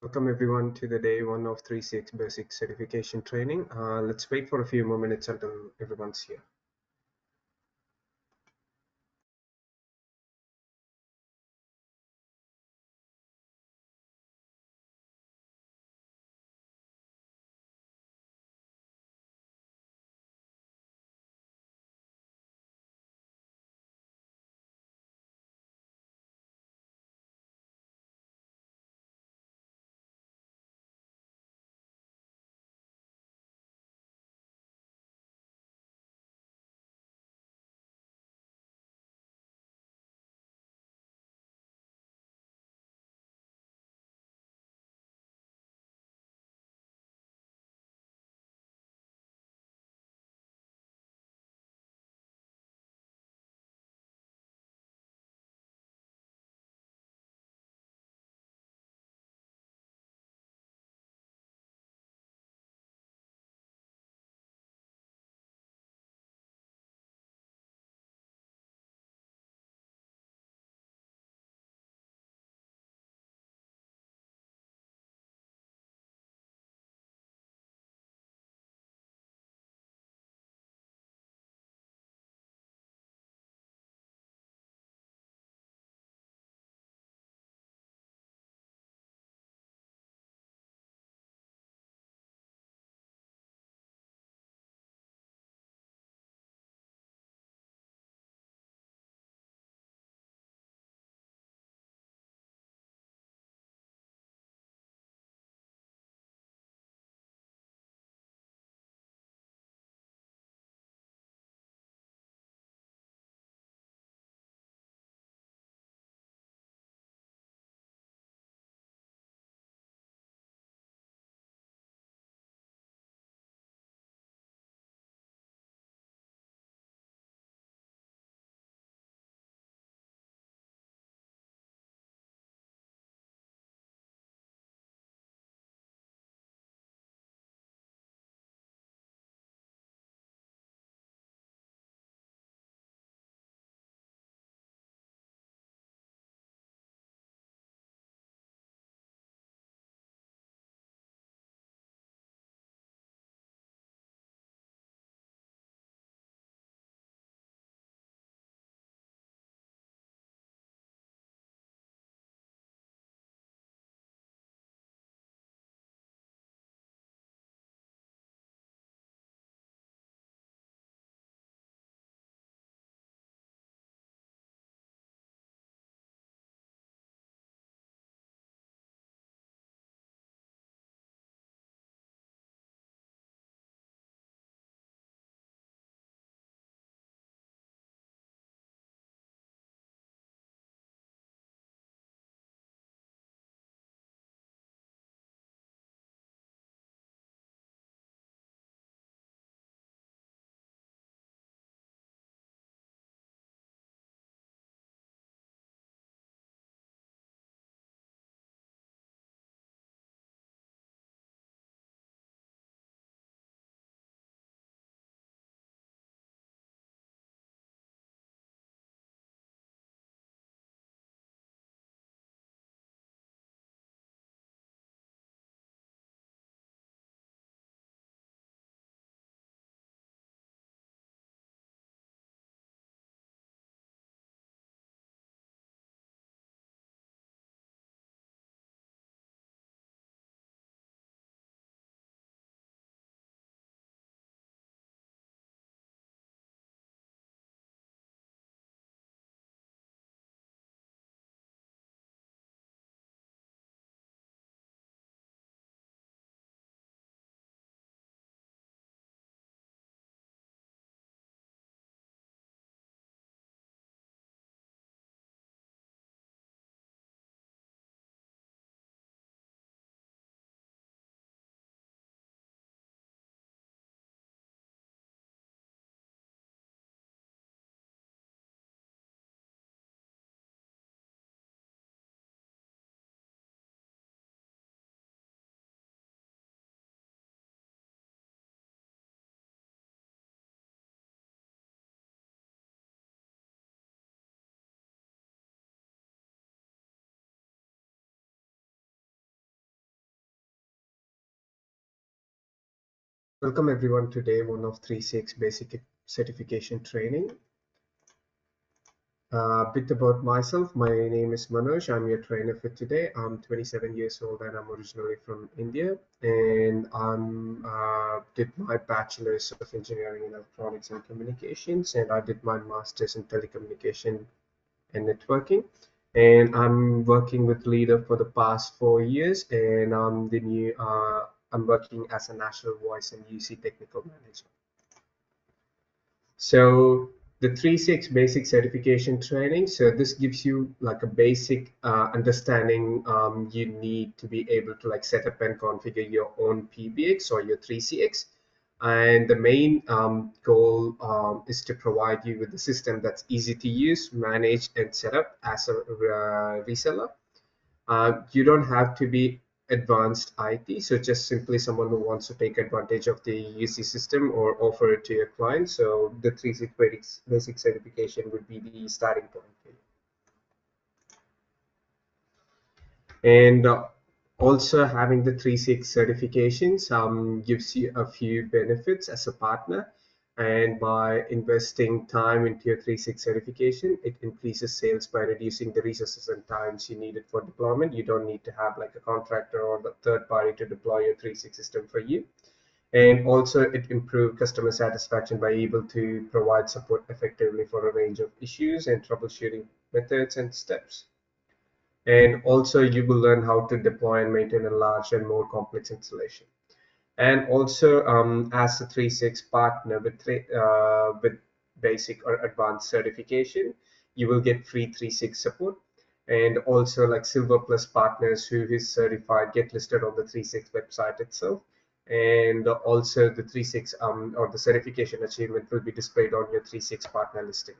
Welcome everyone to the day one of 3CX basic certification training. Let's wait for a few more minutes until everyone's here. Welcome everyone to day one of 3.6 basic certification training. A bit about myself. My name is Manoj. I'm your trainer for today. I'm 27 years old and I'm originally from India. And I did my bachelor's of engineering in electronics and communications, and I did my master's in telecommunication and networking. And I'm working with Leader for the past 4 years, and I'm working as a national voice and UC technical manager. So the 3.6 basic certification training. So this gives you like a basic understanding you need to be able to like set up and configure your own PBX or your 3CX. And the main goal is to provide you with a system that's easy to use, manage, and set up as a reseller. You don't have to be advanced IT, so just simply someone who wants to take advantage of the UC system or offer it to your client. So the 3.6 basic certification would be the starting point for you. And also having the 3.6 certifications gives you a few benefits as a partner. And by investing time into your 3.6 certification, it increases sales by reducing the resources and times you needed for deployment. You don't need to have like a contractor or the third party to deploy your 3.6 system for you. And also it improves customer satisfaction by able to provide support effectively for a range of issues and troubleshooting methods and steps. And also you will learn how to deploy and maintain a large and more complex installation. And also as a 3.6 partner with basic or advanced certification, you will get free 3.6 support. And also like Silver Plus partners who is certified get listed on the 3.6 website itself. And also the 3.6 or the certification achievement will be displayed on your 3.6 partner listing.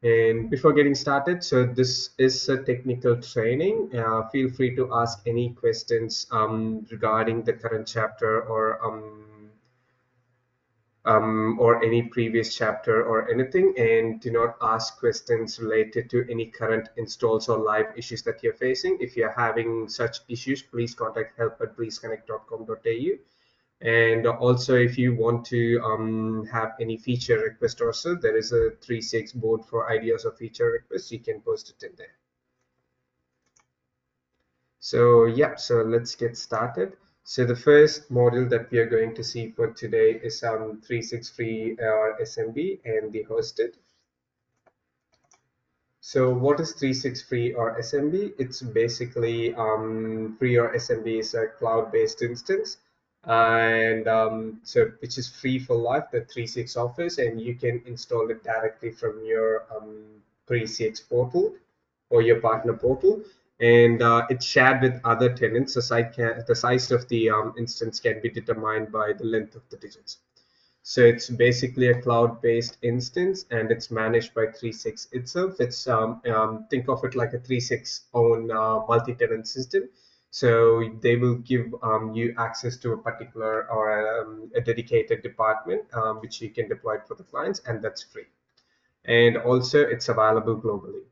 And before getting started, so this is a technical training. Feel free to ask any questions regarding the current chapter or any previous chapter or anything, and do not ask questions related to any current installs or live issues that you're facing. If you're having such issues, please contact help@breezeconnect.com.au. And also, if you want to have any feature request also, there is a 3.6 board for ideas of feature requests. You can post it in there. So yeah, so let's get started. So the first module that we are going to see for today is 3.6 free or SMB and the hosted. So what is 3.6 free or SMB? It's basically free or SMB is a cloud-based instance, and so which is free for life, the 3.6 office, and you can install it directly from your 3.6 portal or your partner portal, and it's shared with other tenants. The size of the instance can be determined by the length of the digits. So it's basically a cloud-based instance, and it's managed by 3.6 itself. It's think of it like a 3.6 own multi-tenant system. So they will give you access to a particular or a dedicated department, which you can deploy for the clients, and that's free. And also, it's available globally.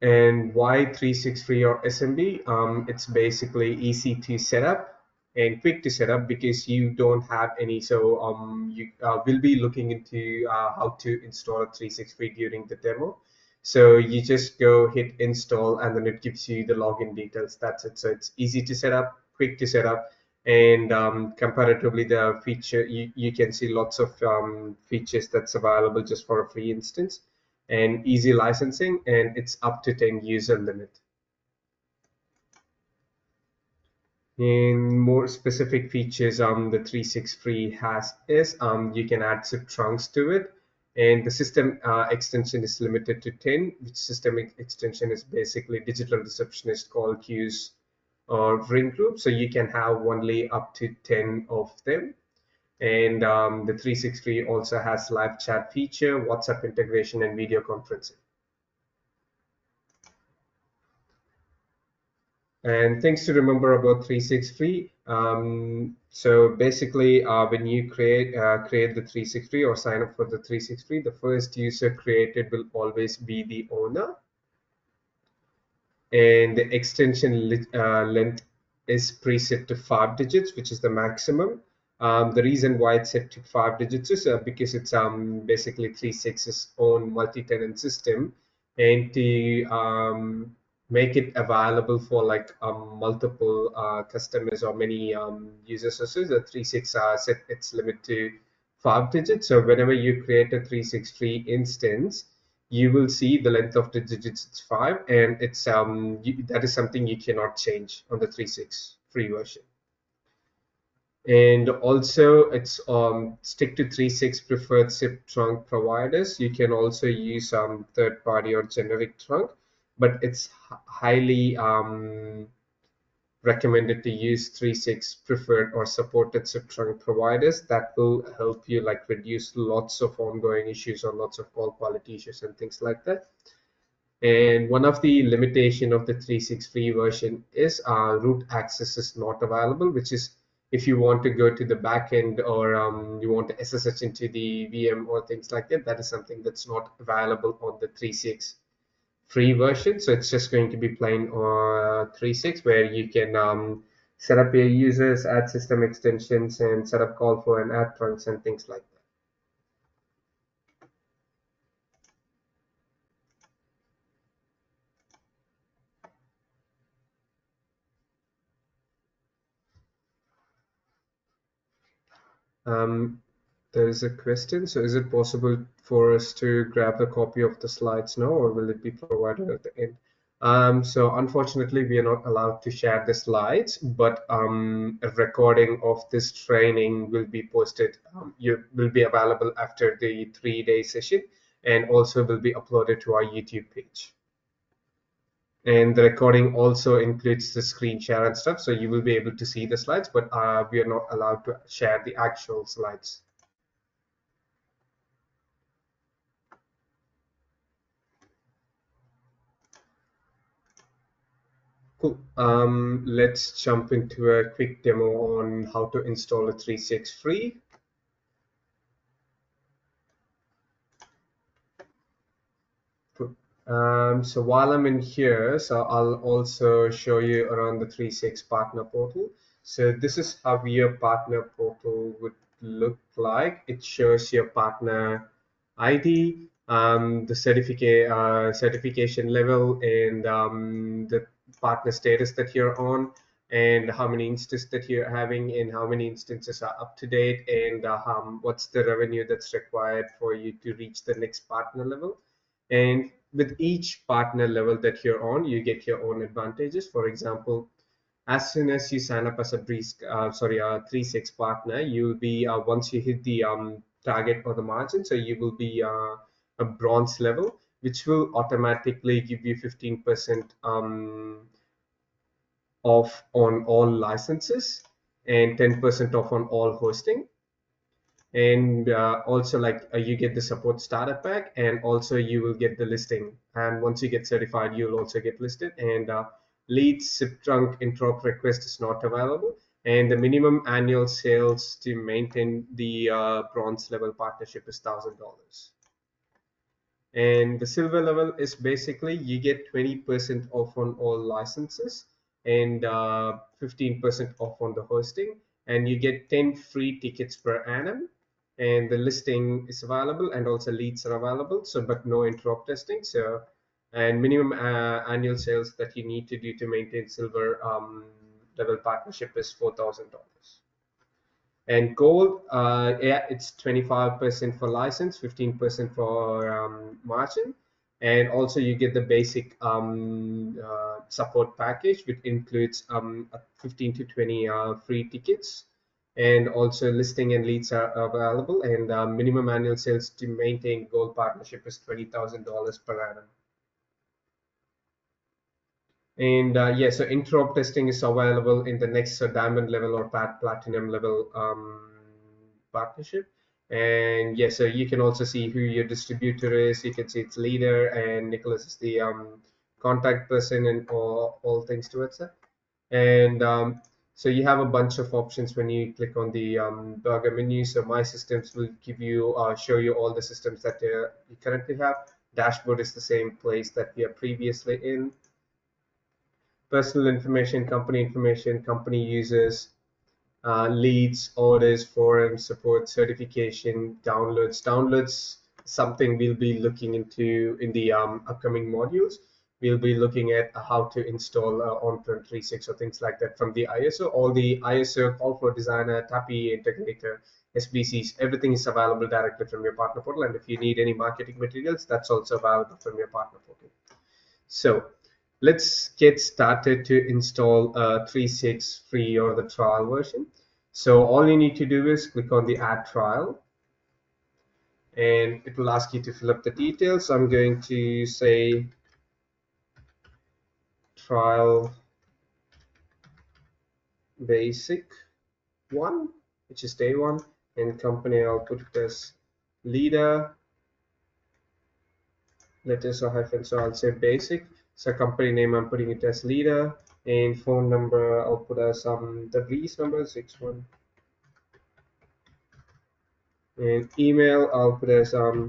And why 3.6 free or SMB? It's basically easy to set up and quick to set up because you don't have any. So you will be looking into how to install a 3.6 free during the demo. So you just go hit install and then it gives you the login details. That's it. So it's easy to set up, quick to set up, and comparatively the feature you can see lots of features that's available just for a free instance, and easy licensing, and it's up to 10 user limit. In more specific features the 3.6 free has is you can add zip trunks to it, and the system extension is limited to 10, which system extension is basically digital receptionist call queues or ring group, so you can have only up to 10 of them. And the 3.6 free also has live chat feature, WhatsApp integration, and video conferencing. And things to remember about 3.6 free. So basically, when you create the 3.6 free or sign up for the 3.6 free, the first user created will always be the owner. and the extension length is preset to 5 digits, which is the maximum. The reason why it's set to 5 digits is because it's basically 3.6's own multi-tenant system, and to make it available for like multiple customers or many users. So the 3.6 set its limit to 5 digits. So whenever you create a 3.6 free instance, you will see the length of the digits it's 5, and it's that is something you cannot change on the 3.6 free version. And also it's stick to 3.6 preferred SIP trunk providers. You can also use third party or generic trunk, but it's highly recommended to use 3.6 preferred or supported SIP trunk providers. That will help you like reduce lots of ongoing issues or lots of call quality issues and things like that. And one of the limitation of the 3.6 free version is root access is not available, which is if you want to go to the backend or you want to SSH into the VM or things like that, that is something that's not available on the 3.6 free version. So it's just going to be plain 3.6, where you can set up your users, add system extensions, and set up call for and add trunks and things like that. There is a question. So is it possible for us to grab a copy of the slides now, or will it be provided at the end? So unfortunately, we are not allowed to share the slides, but a recording of this training will be posted. You will be available after the 3-day session, and also will be uploaded to our YouTube page. And the recording also includes the screen share and stuff, so you will be able to see the slides, but we are not allowed to share the actual slides. Cool. Let's jump into a quick demo on how to install a 3.6 free. Cool. So while I'm in here, so I'll also show you around the 3.6 partner portal. So this is how your partner portal would look like. It shows your partner ID, the certification level, and the partner status that you're on, and how many instances that you're having, and how many instances are up to date, and what's the revenue that's required for you to reach the next partner level. And with each partner level that you're on, you get your own advantages. For example, as soon as you sign up as a 3.6 partner, you'll be once you hit the target or the margin, so you will be a bronze level, which will automatically give you 15% off on all licenses and 10% off on all hosting. And also like you get the support starter pack, and also you will get the listing, and once you get certified you'll also get listed. And lead SIP trunk interop request is not available, and the minimum annual sales to maintain the bronze level partnership is $1,000. And the silver level is basically you get 20% off on all licenses and 15% off on the hosting, and you get 10 free tickets per annum. And the listing is available, and also leads are available, so but no interop testing. So and minimum annual sales that you need to do to maintain silver level partnership is $4,000. And gold, yeah, it's 25% for license, 15% for margin. And also you get the basic support package, which includes 15 to 20 free tickets. And also listing and leads are available. And minimum annual sales to maintain gold partnership is $20,000 per annum. And yeah, so interop testing is available in the next diamond level or platinum level partnership. And yeah, so you can also see who your distributor is. You can see its leader, and Nicholas is the contact person, and all things towards it. And so you have a bunch of options when you click on the burger menu. So my systems will give you show you all the systems that you currently have. Dashboard is the same place that we are previously in. personal information, company users, leads, orders, forums, support, certification, downloads. Downloads something we'll be looking into in the upcoming modules. We'll be looking at how to install on-prem 3.6 or things like that from the ISO. All the ISO, call for designer, TAPI, integrator, SBCs, everything is available directly from your partner portal. And if you need any marketing materials, that's also available from your partner portal. So let's get started to install 3.6 free or the trial version. So all you need to do is click on the add trial and it will ask you to fill up the details. I'm going to say trial basic 1, which is day 1, and company I'll put it as leader, letters or hyphen, so I'll say basic. So company name I'm putting it as leader, and phone number I'll put as the V's number 61. And email I'll put as help.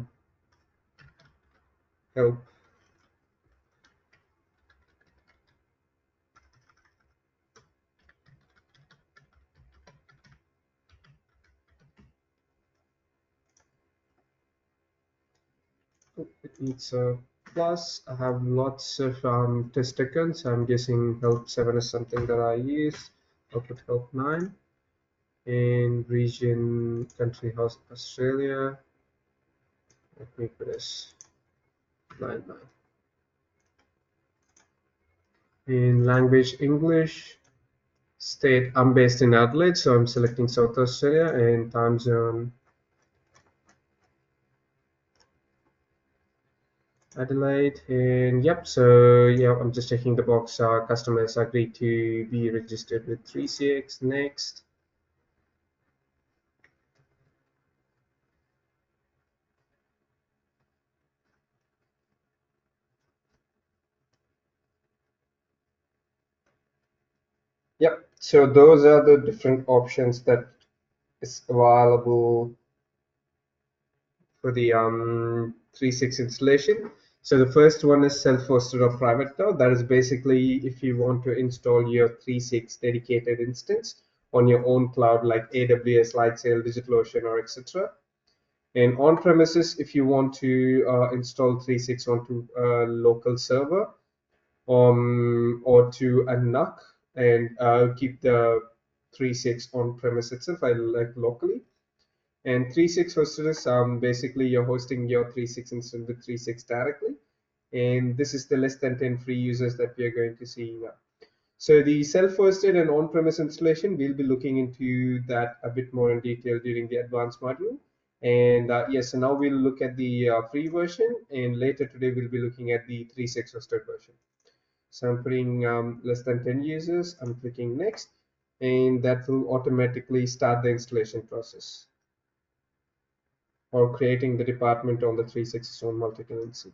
It needs a plus. I have lots of test accounts. I'm guessing help 7 is something that I use. I'll put help 9. And region country house Australia. Let me put as 99. In language English. State I'm based in Adelaide, so I'm selecting South Australia, and time zone Adelaide. And yep, so yeah, I'm just checking the box. Customers agreed to be registered with 3.6. Next. Yep, so those are the different options that is available for the 3.6 installation. So the first one is self-hosted or private cloud. That is basically if you want to install your 3.6 dedicated instance on your own cloud like AWS, Lightsail, DigitalOcean, or etc. And on premises, if you want to install 3.6 onto a local server or to a NUC and keep the 3.6 on premise itself, like locally. And 3.6 hosted is basically you're hosting your 3.6 instance with 3.6 directly. And this is the less than 10 free users that we are going to see now. So the self-hosted and on-premise installation, we'll be looking into that a bit more in detail during the advanced module. And yes, so now we'll look at the free version, and later today we'll be looking at the 3.6 hosted version. So I'm putting less than 10 users. I'm clicking next, and that will automatically start the installation process or creating the department on the 3.6 on multi-tenancy.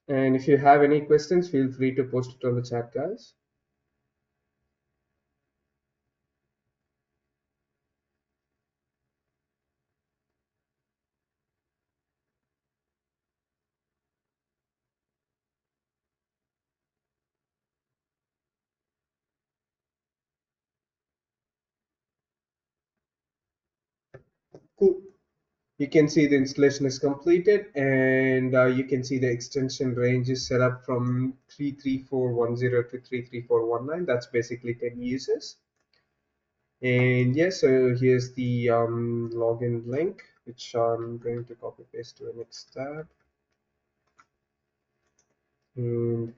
And if you have any questions, feel free to post it on the chat, guys. Cool. You can see the installation is completed, and you can see the extension range is set up from 33410 to 33419. That's basically 10 users. And yes, so here's the login link, which I'm going to copy paste to the next tab. And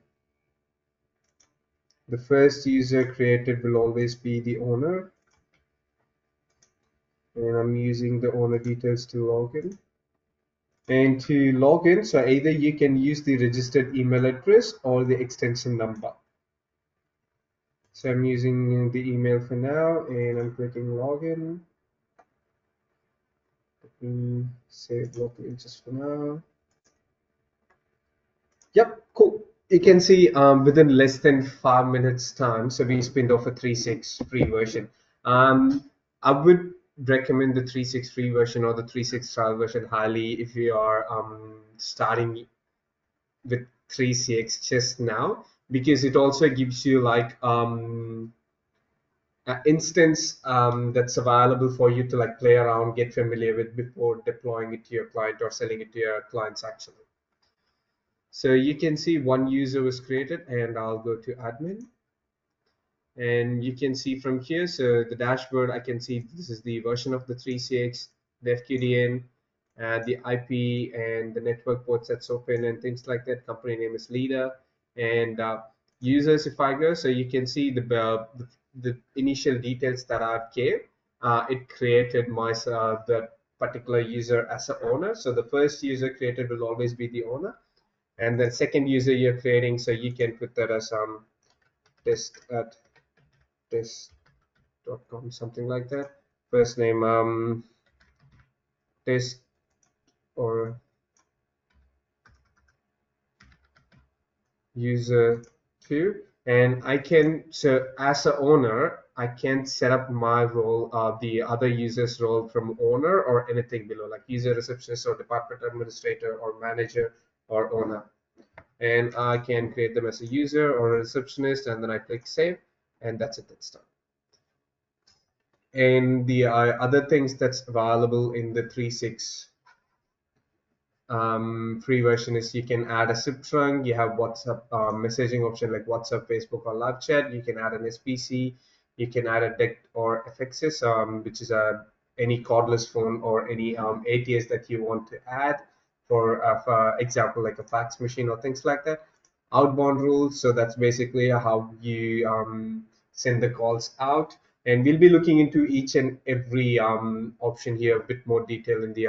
the first user created will always be the owner. And I'm using the owner details to log in. And to log in, so either you can use the registered email address or the extension number. So I'm using the email for now, and I'm clicking login. Let me save locally just for now. Yep, cool. you can see within less than 5 minutes time, so we spinned off a 3.6 free version. I would recommend the 3.6 free version or the 3.6 trial version highly if you are starting with 3.6 just now, because it also gives you like an instance that's available for you to like play around, get familiar with before deploying it to your client or selling it to your clients actually. So you can see one user was created, and I'll go to admin, and you can see from here, so the dashboard, I can see this is the version of the 3.6, the FQDN, the IP and the network ports that's open and things like that. Company name is leader, and users, if I go, so you can see the initial details that I gave. It created my the particular user as an owner. So the first user created will always be the owner, and then second user you're creating, so you can put that as test at test.com, something like that. First name test or user 2, and I can, so as a owner I can set up my role, the other user's role from owner or anything below, like user receptionist or department administrator or manager or owner, and I can create them as a user or a receptionist, and then I click save, and that's it, that's done. And the other things that's available in the 3.6 free version is you can add a zip trunk, you have WhatsApp messaging option like WhatsApp, Facebook, or live chat. You can add an SPC, you can add a DECT or FXS, which is any cordless phone or any ATS that you want to add, for example, like a fax machine or things like that. Outbound rules, so that's basically how you send the calls out. And we'll be looking into each and every option here a bit more detail in the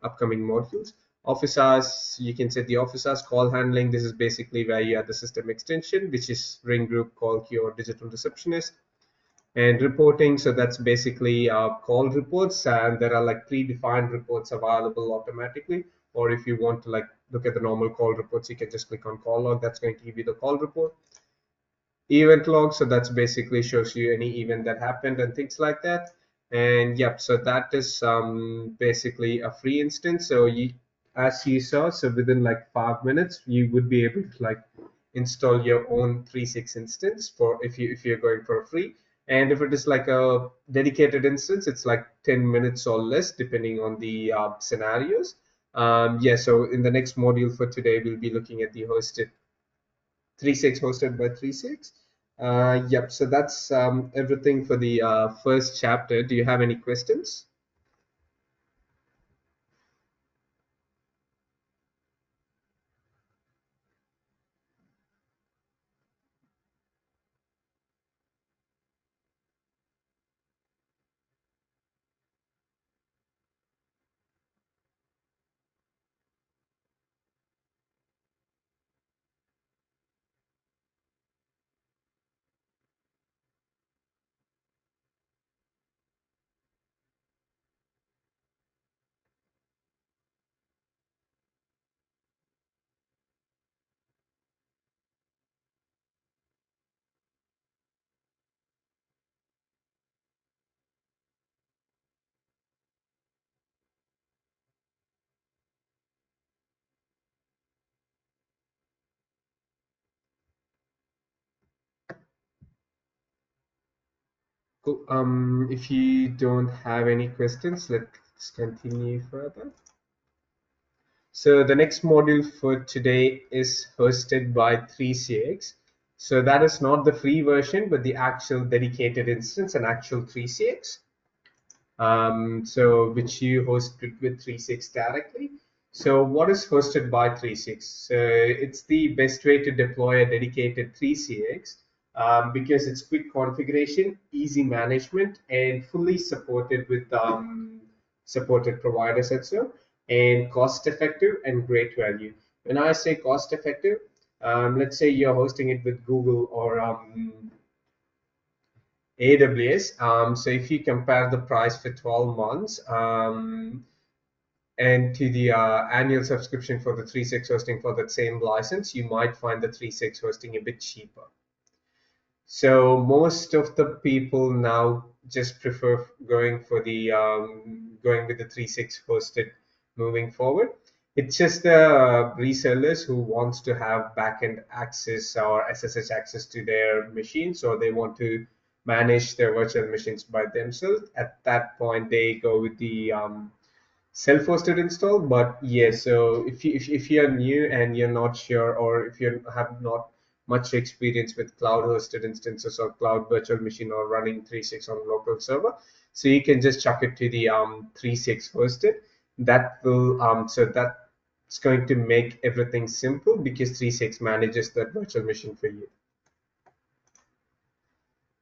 upcoming modules. Office hours, you can set the office hours. Call handling, this is basically where you add the system extension, which is ring group, call queue, or digital receptionist. And reporting, so that's basically call reports, and there are like predefined reports available automatically, or if you want to like look at the normal call reports, you can just click on call log, that's going to give you the call report. Event log, so that's basically shows you any event that happened and things like that. And yep, so that is basically a free instance. So you, as you saw, so within like 5 minutes you would be able to like install your own 3.6 instance for if you're going for a free. And if it is like a dedicated instance, it's like 10 minutes or less depending on the scenarios. Yeah, so in the next module for today we'll be looking at the hosted 3.6 hosted by 3.6. Yep, so that's everything for the first chapter. Do you have any questions? Cool. If you don't have any questions, let's continue further. So the next module for today is hosted by 3CX. So that is not the free version, but the actual dedicated instance, an actual 3CX. So which you host with 3.6 directly. So what is hosted by 3.6? So it's the best way to deploy a dedicated 3CX because it's quick configuration, easy management, and fully supported with supported providers also, and cost effective and great value. When I say cost effective, let's say you're hosting it with Google or AWS. So if you compare the price for 12 months, and to the annual subscription for the 3.6 hosting for that same license, you might find the 3.6 hosting a bit cheaper. So most of the people now just prefer going for the going with the 3.6 hosted moving forward. It's just the resellers who wants to have backend access or SSH access to their machines, or they want to manage their virtual machines by themselves. At that point, they go with the self-hosted install. But yes, so if you're new and you're not sure, or if you have not much experience with cloud hosted instances or cloud virtual machine or running 3.6 on local server, so you can just chuck it to the 3.6 hosted. That will so that's going to make everything simple, because 3.6 manages that virtual machine for you.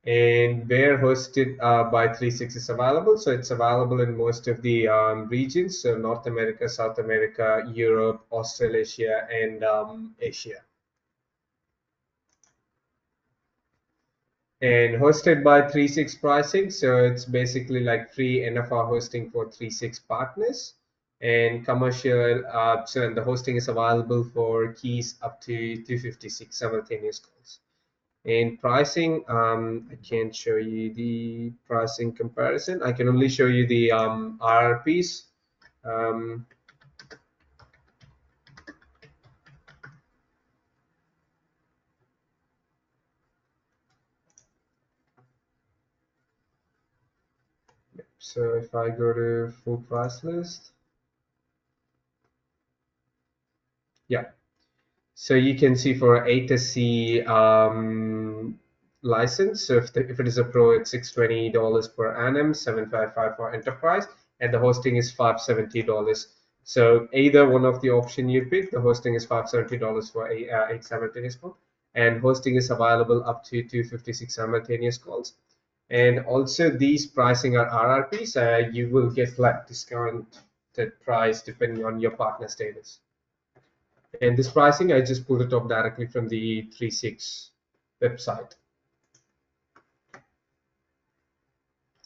And where hosted by 3.6 is available. So it's available in most of the regions, so North America, South America, Europe, Australasia, and Asia. And hosted by 3.6 pricing, so it's basically like free NFR hosting for 3.6 partners. And commercial, so the hosting is available for keys up to 256 simultaneous calls. In pricing, I can't show you the pricing comparison. I can only show you the RRPs. Um, so if I go to full price list, yeah. So you can see for A2C license, so if it is a pro, it's $620 per annum, $755 for enterprise, and the hosting is $570. So either one of the option you pick, the hosting is $570 for 8 simultaneous calls, and hosting is available up to 256 simultaneous calls. And also these pricing are RRPs. You will get like discounted price depending on your partner status. And this pricing, I just pulled it up directly from the 3.6 website.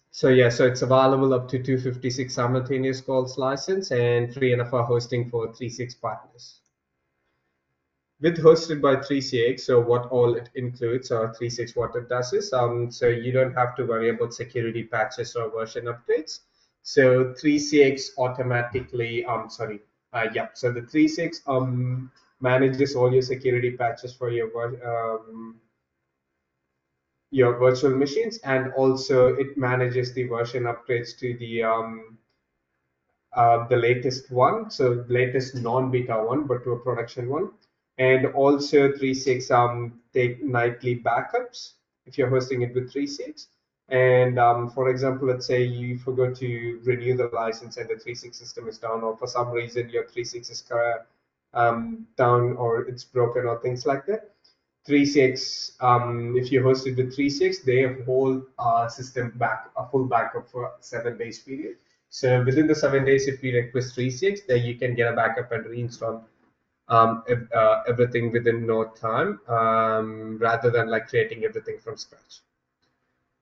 So yeah, so it's available up to 256 simultaneous calls license and free NFR hosting for 3.6 partners. With hosted by 3.6, so what all it includes, or 3.6 what it does is, so you don't have to worry about security patches or version updates. So 3.6 automatically, so the 3.6 manages all your security patches for your virtual machines, and also it manages the version upgrades to the latest one, so latest non-beta one, but to a production one. And also 3.6 take nightly backups if you're hosting it with 3.6. And for example, let's say you forgot to renew the license and the 3.6 system is down, or for some reason your 3.6 is down, or it's broken, or things like that. 3.6, if you host it with 3.6, they hold system back, a full backup for 7 days period. So within the 7 days, if you request 3.6, then you can get a backup and reinstall everything within no time, rather than like creating everything from scratch.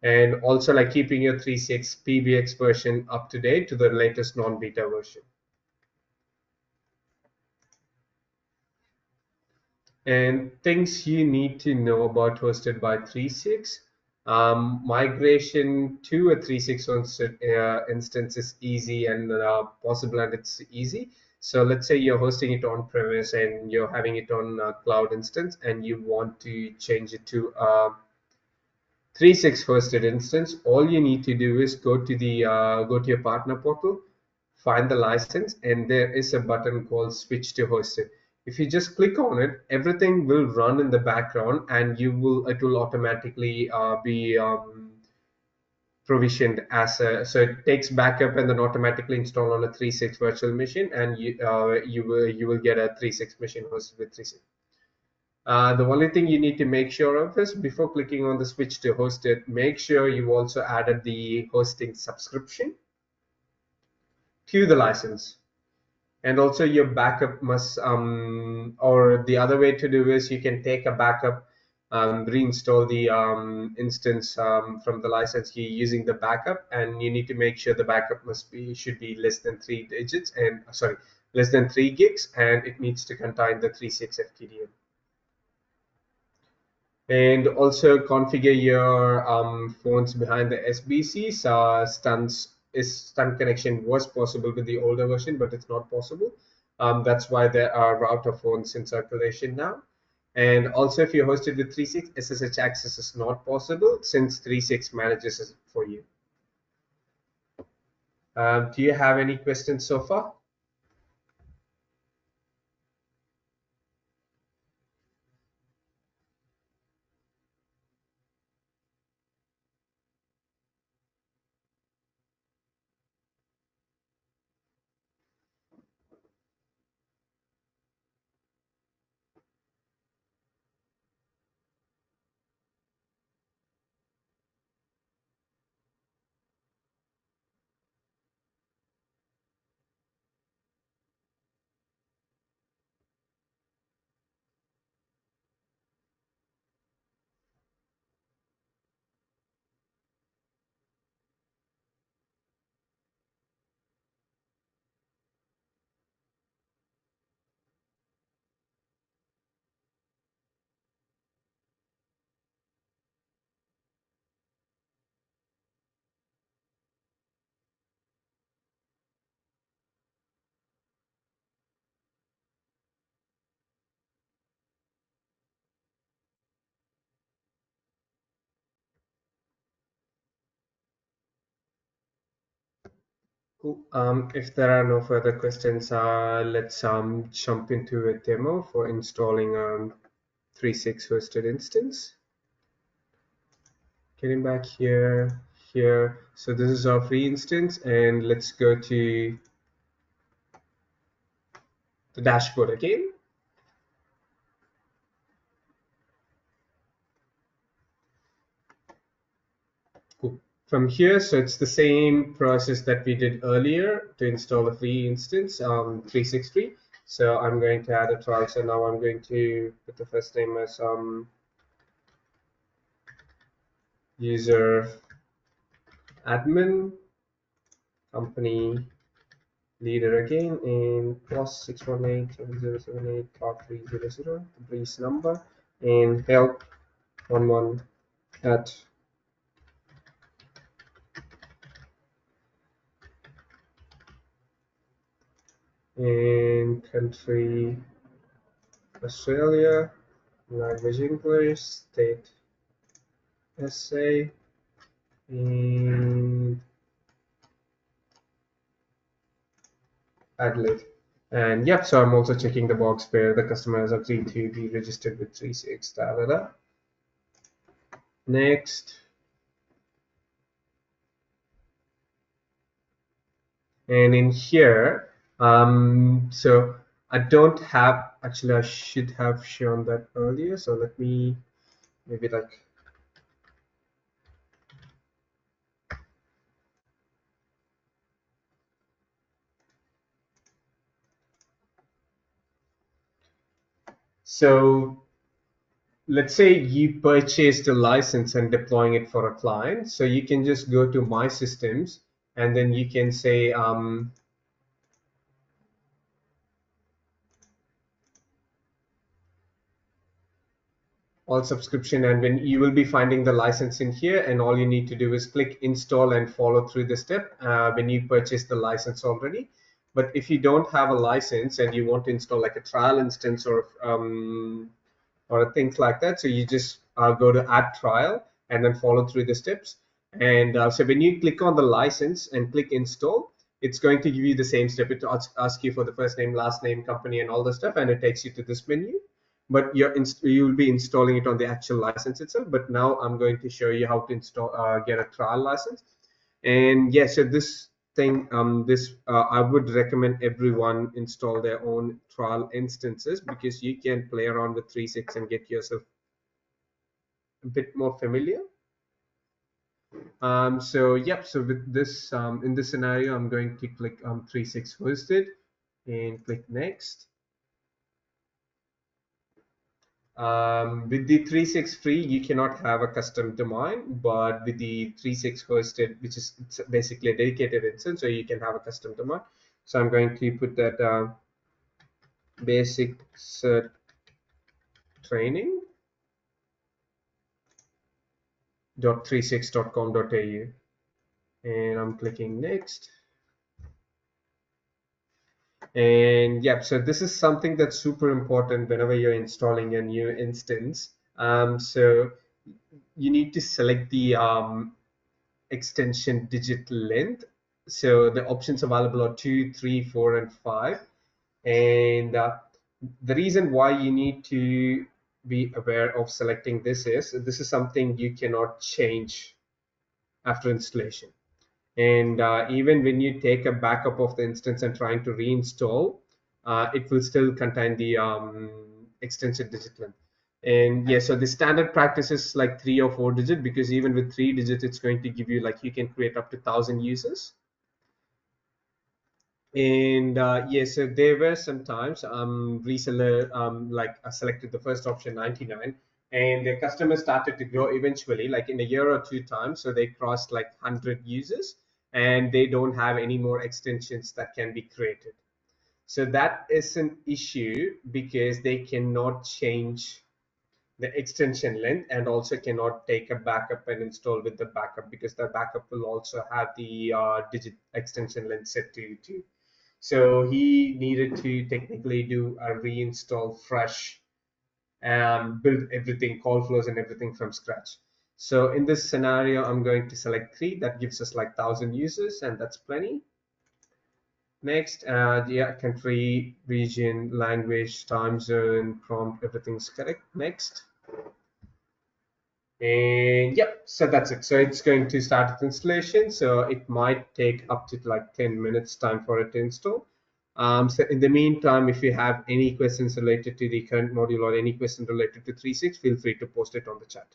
And also like keeping your 3.6 PBX version up to date to the latest non-beta version. And things you need to know about hosted by 3.6. Migration to a 3.6 instance is easy and possible, and it's easy. So let's say you're hosting it on premise and you're having it on a cloud instance, and you want to change it to a 3.6 hosted instance. All you need to do is go to your partner portal, find the license, and there is a button called switch to hosted. If you just click on it, everything will run in the background, and it will automatically be provisioned as a, so it takes backup and then automatically install on a 3.6 virtual machine, and you will get a 3.6 machine hosted with 3.6. The only thing you need to make sure of is, before clicking on the switch to hosted, make sure you also added the hosting subscription to the license. And also your backup must, or the other way to do is, you can take a backup reinstall the instance from the license key using the backup, and you need to make sure the backup should be less than 3 digits and sorry, less than 3 gigs, and it needs to contain the 36 FTDM. And also configure your phones behind the SBCs. Stunt connection was possible with the older version, but it's not possible. That's why there are router phones in circulation now. And also, if you're hosted with 3.6, SSH access is not possible since 3.6 manages it for you. Do you have any questions so far? Cool. If there are no further questions, let's jump into a demo for installing 3.6 hosted instance. Getting back here. So this is our free instance, and let's go to the dashboard again. Cool. From here, so it's the same process that we did earlier to install a free instance, 363. So I'm going to add a trial. So now I'm going to put the first name as user admin, company leader again, and plus 618-7078-300, the breeze number, and help 11 at and country Australia, language English, state SA, and Adelaide. And yep, so I'm also checking the box where the customer has agreed to be registered with 3.6. Next. And in here, so I don't have, actually I should have shown that earlier. So let me maybe like, so let's say you purchased a license and deploying it for a client. So you can just go to My Systems, and then you can say all subscription, and when you will be finding the license in here, and all you need to do is click install and follow through the step when you purchase the license already. But if you don't have a license and you want to install like a trial instance or things like that, so you just go to add trial and then follow through the steps. And so when you click on the license and click install, it's going to give you the same step. It asks you for the first name, last name, company, and all the stuff, and it takes you to this menu. But you will be installing it on the actual license itself. But now I'm going to show you how to install get a trial license. And yeah, so this thing, I would recommend everyone install their own trial instances, because you can play around with 3.6 and get yourself a bit more familiar. So yep, so with this, in this scenario, I'm going to click 3.6 hosted and click next. With the 3.6 free, you cannot have a custom domain, but with the 3.6 hosted, which is it's basically a dedicated instance, so you can have a custom domain. So I'm going to put that basic cert training .36.com.au, and I'm clicking next. And yep, so this is something that's super important whenever you're installing a new instance. So you need to select the extension digit length. So the options available are 2, 3, 4, and 5. And the reason why you need to be aware of selecting this is something you cannot change after installation. And even when you take a backup of the instance and trying to reinstall, it will still contain the extension digit length. And yeah, so the standard practice is like 3 or 4 digit, because even with 3 digits, it's going to give you, like, you can create up to 1,000 users. And yeah, so there were some times reseller like selected the first option 99, and the customers started to grow eventually, like in a year or two time, so they crossed like 100 users, and they don't have any more extensions that can be created. So that is an issue, because they cannot change the extension length, and also cannot take a backup and install with the backup, because the backup will also have the digit extension length set to 2. So he needed to technically do a reinstall fresh and build everything, call flows and everything from scratch. So in this scenario, I'm going to select 3. That gives us like 1,000 users, and that's plenty. Next, yeah, country, region, language, time zone, prompt, everything's correct. Next. And yep, so that's it. So it's going to start its installation. So it might take up to like 10 minutes time for it to install. So in the meantime, if you have any questions related to the current module, or any question related to 3.6, feel free to post it on the chat.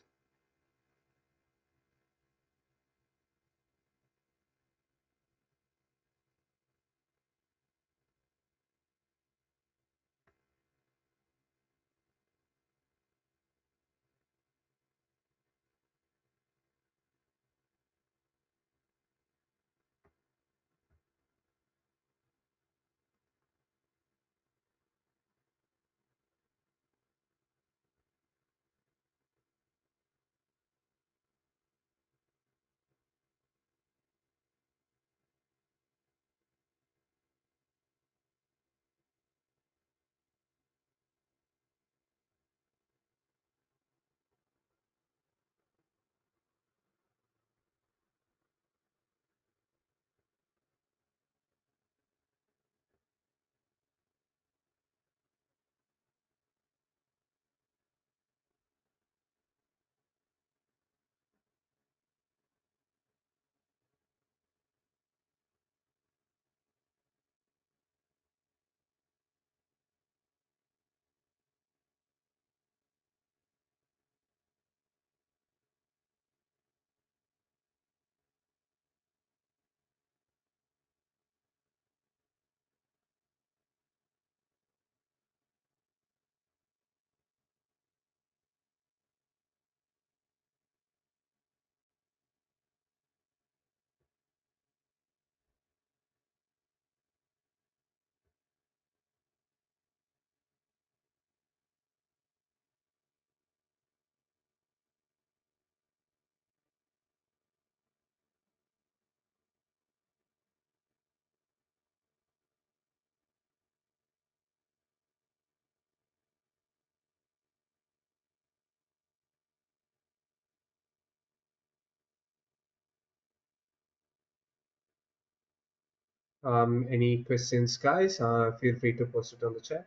Any questions, guys? Feel free to post it on the chat.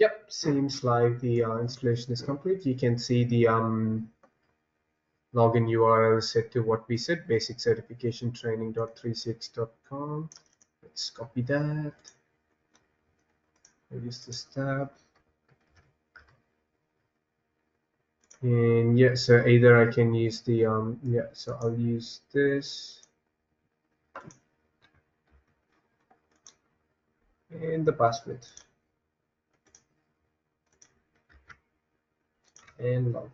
Yep, seems like the installation is complete. You can see the login URL set to what we said, basic certification training.36.com. Let's copy that. I'll use this tab. And yeah, so either I can use the yeah, so I'll use this and the password and log.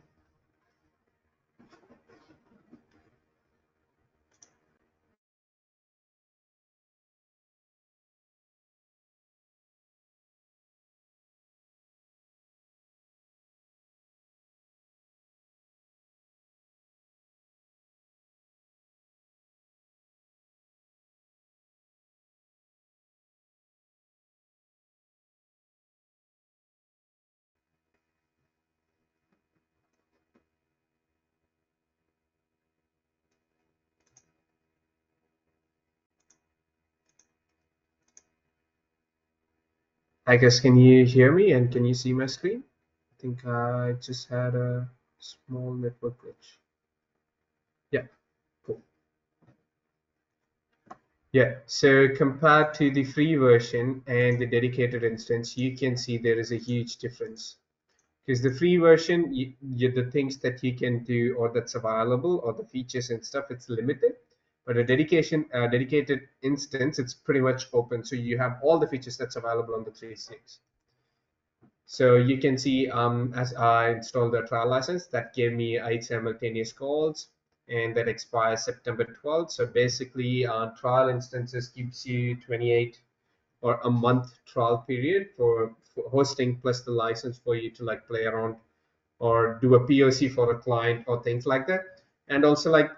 I guess, can you hear me and can you see my screen? I think I just had a small network glitch. Yeah, cool. Yeah, so compared to the free version and the dedicated instance, you can see there is a huge difference. Because the free version, the things that you can do or that's available or the features and stuff, it's limited. But a dedicated instance, it's pretty much open. So you have all the features that's available on the 3.6. So you can see as I installed the trial license, that gave me 8 simultaneous calls and that expires September 12th. So basically trial instances gives you 28 or a month trial period for hosting plus the license for you to like play around or do a POC for a client or things like that. And also like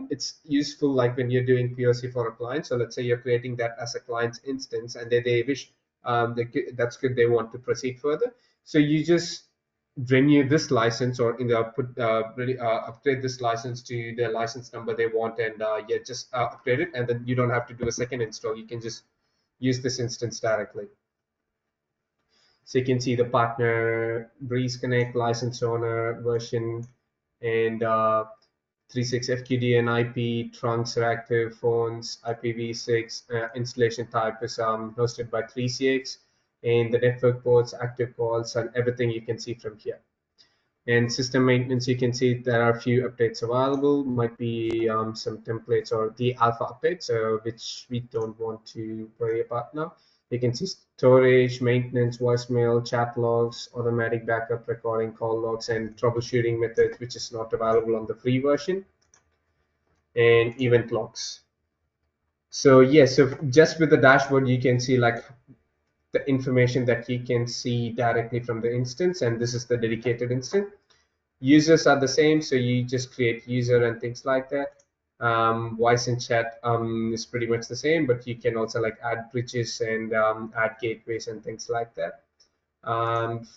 it's useful like when you're doing POC for a client. So let's say you're creating that as a client's instance and they wish that's good, they want to proceed further. So you just renew this license or in the upgrade this license to the license number they want and yeah, just upgrade it, and then you don't have to do a second install. You can just use this instance directly. So you can see the partner, Breeze Connect, license owner, version, and 3.6 FQD and IP, trunks are active, phones, IPv6, installation type is hosted by 3CX, and the network ports, active calls, and everything you can see from here. And system maintenance, you can see there are a few updates available, might be some templates or the alpha updates, which we don't want to worry about now. You can see storage, maintenance, voicemail, chat logs, automatic backup recording, call logs, and troubleshooting methods, which is not available on the free version, and event logs. So yes, so just with the dashboard, you can see like the information that you can see directly from the instance, and this is the dedicated instance. Users are the same, so you just create user and things like that. Voice and chat is pretty much the same, but you can also like add bridges and add gateways and things like that.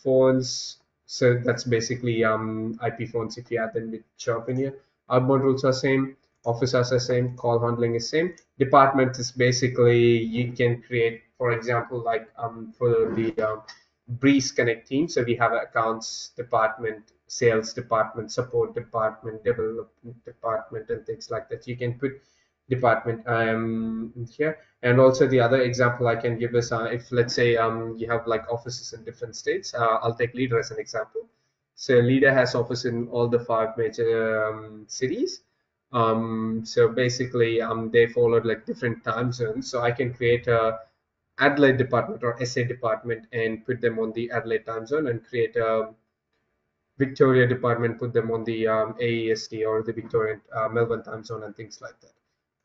Phones, so that's basically IP phones if you add them with show up in here. Outbound rules are same, office hours are same, call handling is same. Department is basically you can create, for example, like for the Breeze Connect team. So we have accounts department, sales department, support department, development department, and things like that. You can put department here. And also the other example I can give is if let's say you have like offices in different states. I'll take Leader as an example. So Leader has office in all the 5 major cities. So basically they followed like different time zones. So I can create a Adelaide department or SA department and put them on the Adelaide time zone, and create a Victoria department, put them on the AEST or the Victorian Melbourne time zone and things like that.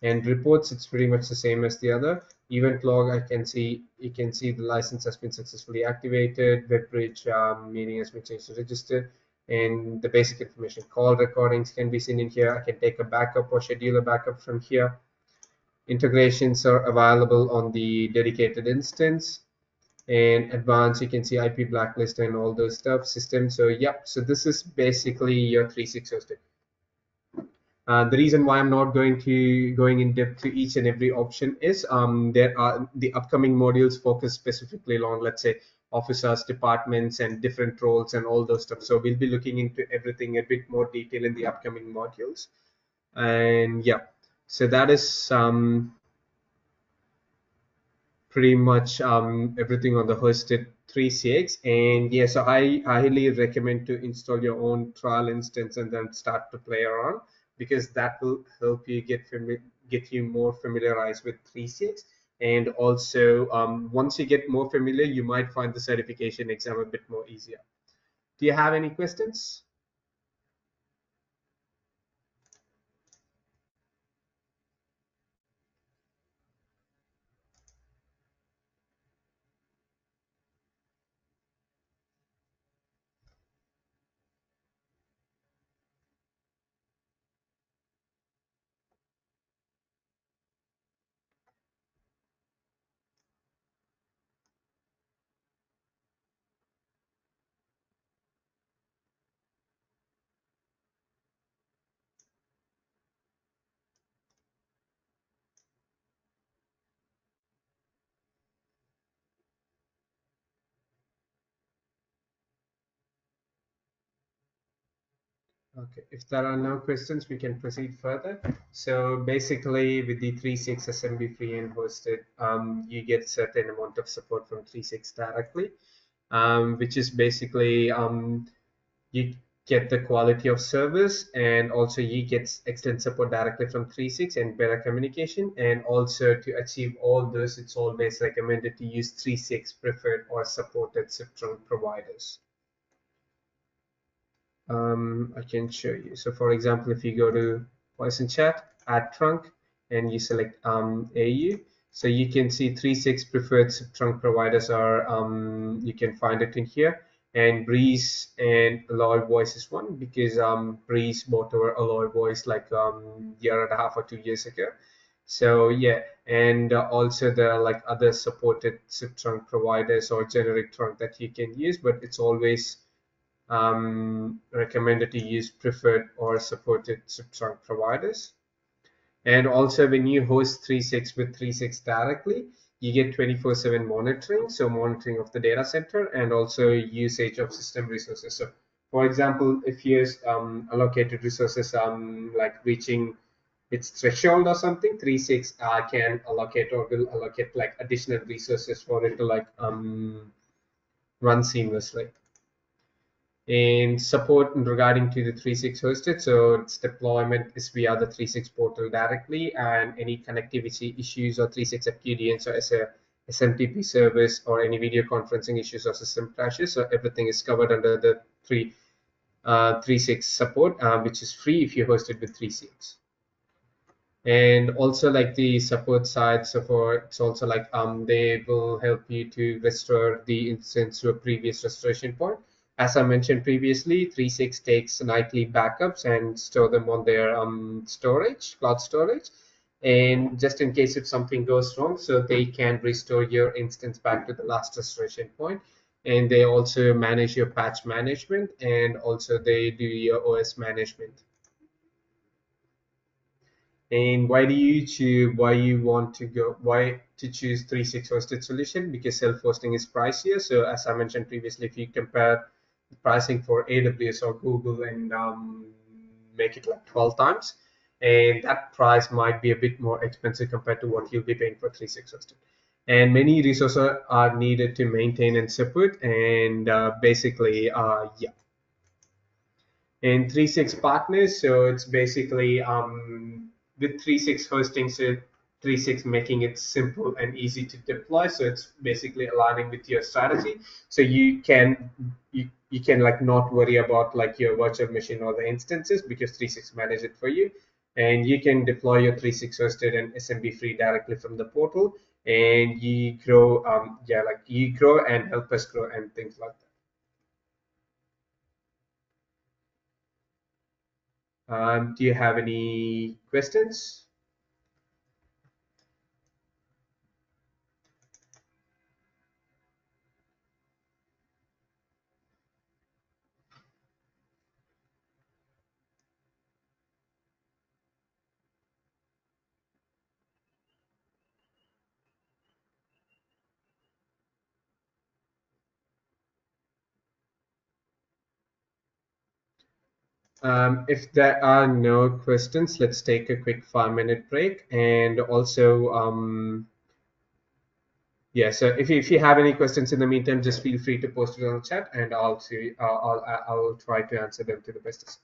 And reports, it's pretty much the same as the other. Event log, I can see, you can see the license has been successfully activated, web bridge meeting has been changed to registered, and the basic information. Call recordings can be seen in here. I can take a backup or schedule a backup from here. Integrations are available on the dedicated instance. And advanced, you can see IP blacklist and all those stuff, system. So yep, so this is basically your 3.6 hosted. The reason why I'm not going in depth to each and every option is there are the upcoming modules focus specifically on, let's say, officers, departments, and different roles and all those stuff. So we'll be looking into everything a bit more detail in the upcoming modules. And yeah, so that is pretty much everything on the hosted 3CX. And yeah, so I highly recommend to install your own trial instance and then start to play around, because that will help you get you more familiarized with 3CX. And also, once you get more familiar, you might find the certification exam a bit more easier. Do you have any questions? Okay, if there are no questions, we can proceed further. So basically, with the 3.6 SMB free and hosted, you get certain amount of support from 3.6 directly, which is basically you get the quality of service, and also you get excellent support directly from 3.6 and better communication. And also to achieve all this, it's always recommended to use 3.6 preferred or supported SIP trunk providers. I can show you. So for example, if you go to voice and chat, add trunk, and you select AU, so you can see 3.6 preferred trunk providers are, you can find it in here. And Breeze and Alloy Voice is one, because Breeze bought our Alloy Voice like year and a half or 2 years ago. So yeah, and also there are like other supported SIP trunk providers or generic trunk that you can use, but it's always recommended to use preferred or supported subtrunk providers. And also, when you host 3.6 with 3.6 directly, you get 24/7 monitoring, so monitoring of the data center and also usage of system resources. So, for example, if you allocated resources like reaching its threshold or something, 3.6 can allocate or will allocate like additional resources for it to like run seamlessly. And support regarding to the 3.6 hosted, so its deployment is via the 3.6 portal directly, and any connectivity issues or 3.6 FQDN, so as a SMTP service or any video conferencing issues or system crashes, so everything is covered under the 3.6 support, which is free if you host it with 3.6. And also like the support side, so for it's also like they will help you to restore the instance to a previous restoration point. As I mentioned previously, 3.6 takes nightly backups and store them on their storage, cloud storage, and just in case if something goes wrong, so they can restore your instance back to the last restoration point. And they also manage your patch management, and also they do your OS management. And why you want to go, why to choose 3.6 hosted solution? Because self-hosting is pricier. So as I mentioned previously, if you compare the pricing for AWS or Google and make it like 12 times, and that price might be a bit more expensive compared to what you'll be paying for 3.6 hosted. And many resources are needed to maintain and support. And basically, yeah, and 3.6 partners. So it's basically with 3.6 hosting, so 3.6 making it simple and easy to deploy. So it's basically aligning with your strategy. So you can like not worry about like your virtual machine or the instances, because 3.6 manage it for you. And you can deploy your 3.6 hosted and SMB free directly from the portal, and you grow, yeah, like you grow and help us grow and things like that. Do you have any questions? If there are no questions, let's take a quick 5 minute break. And also, yeah, so if you have any questions in the meantime, just feel free to post it on the chat, and I'll try to answer them to the best.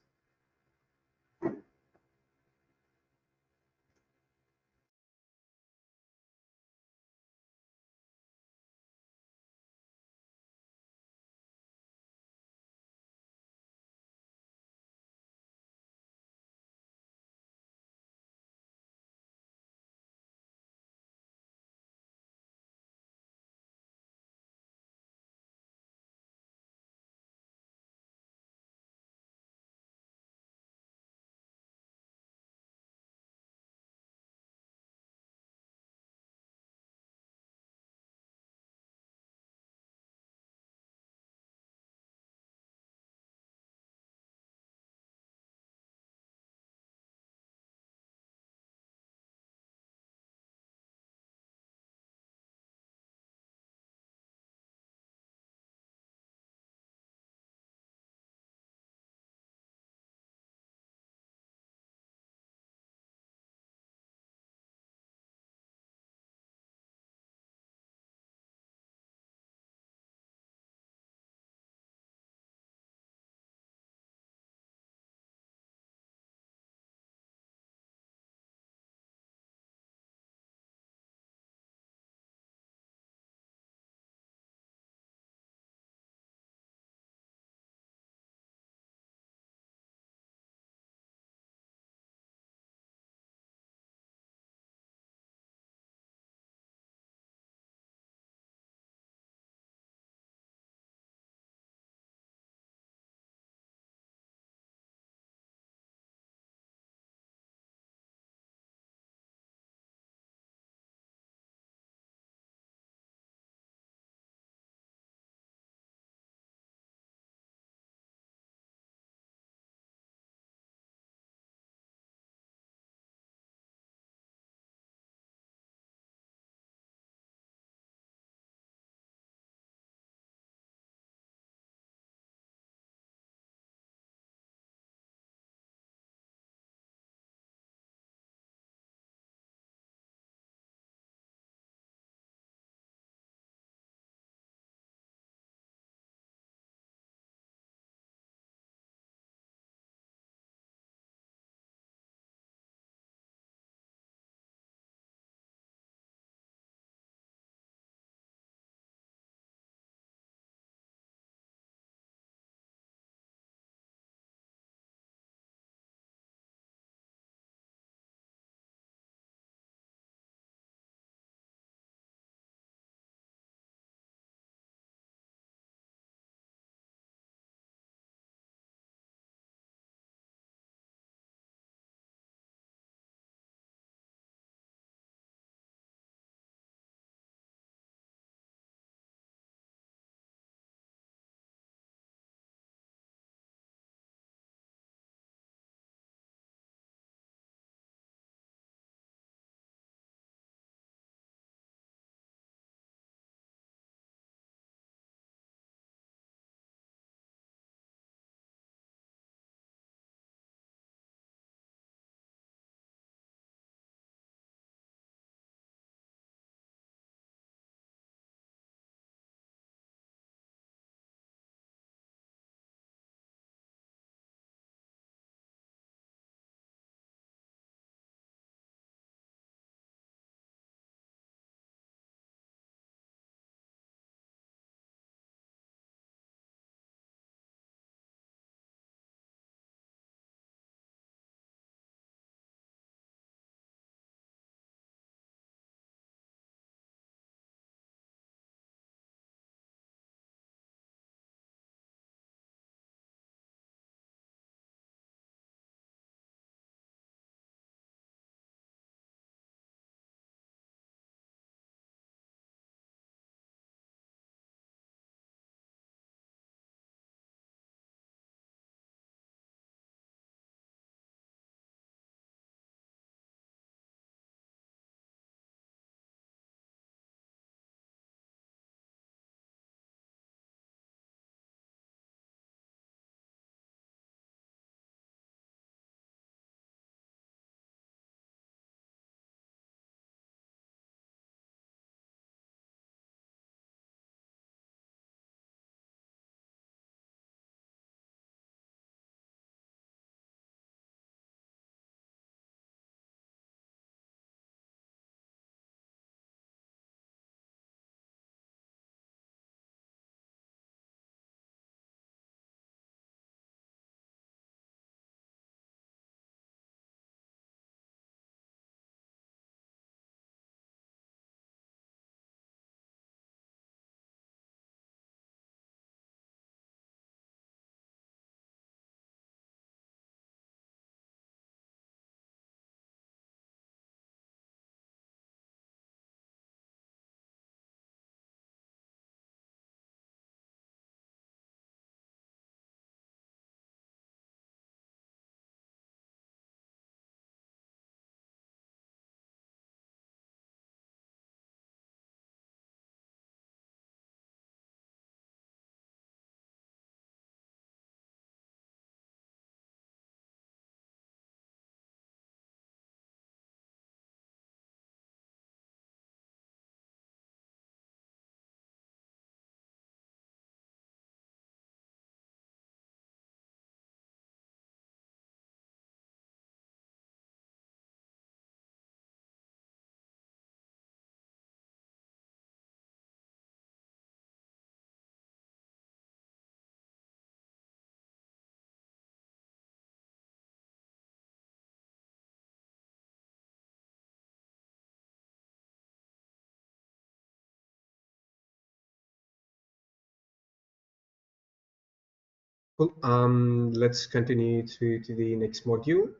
Cool. Let's continue to the next module.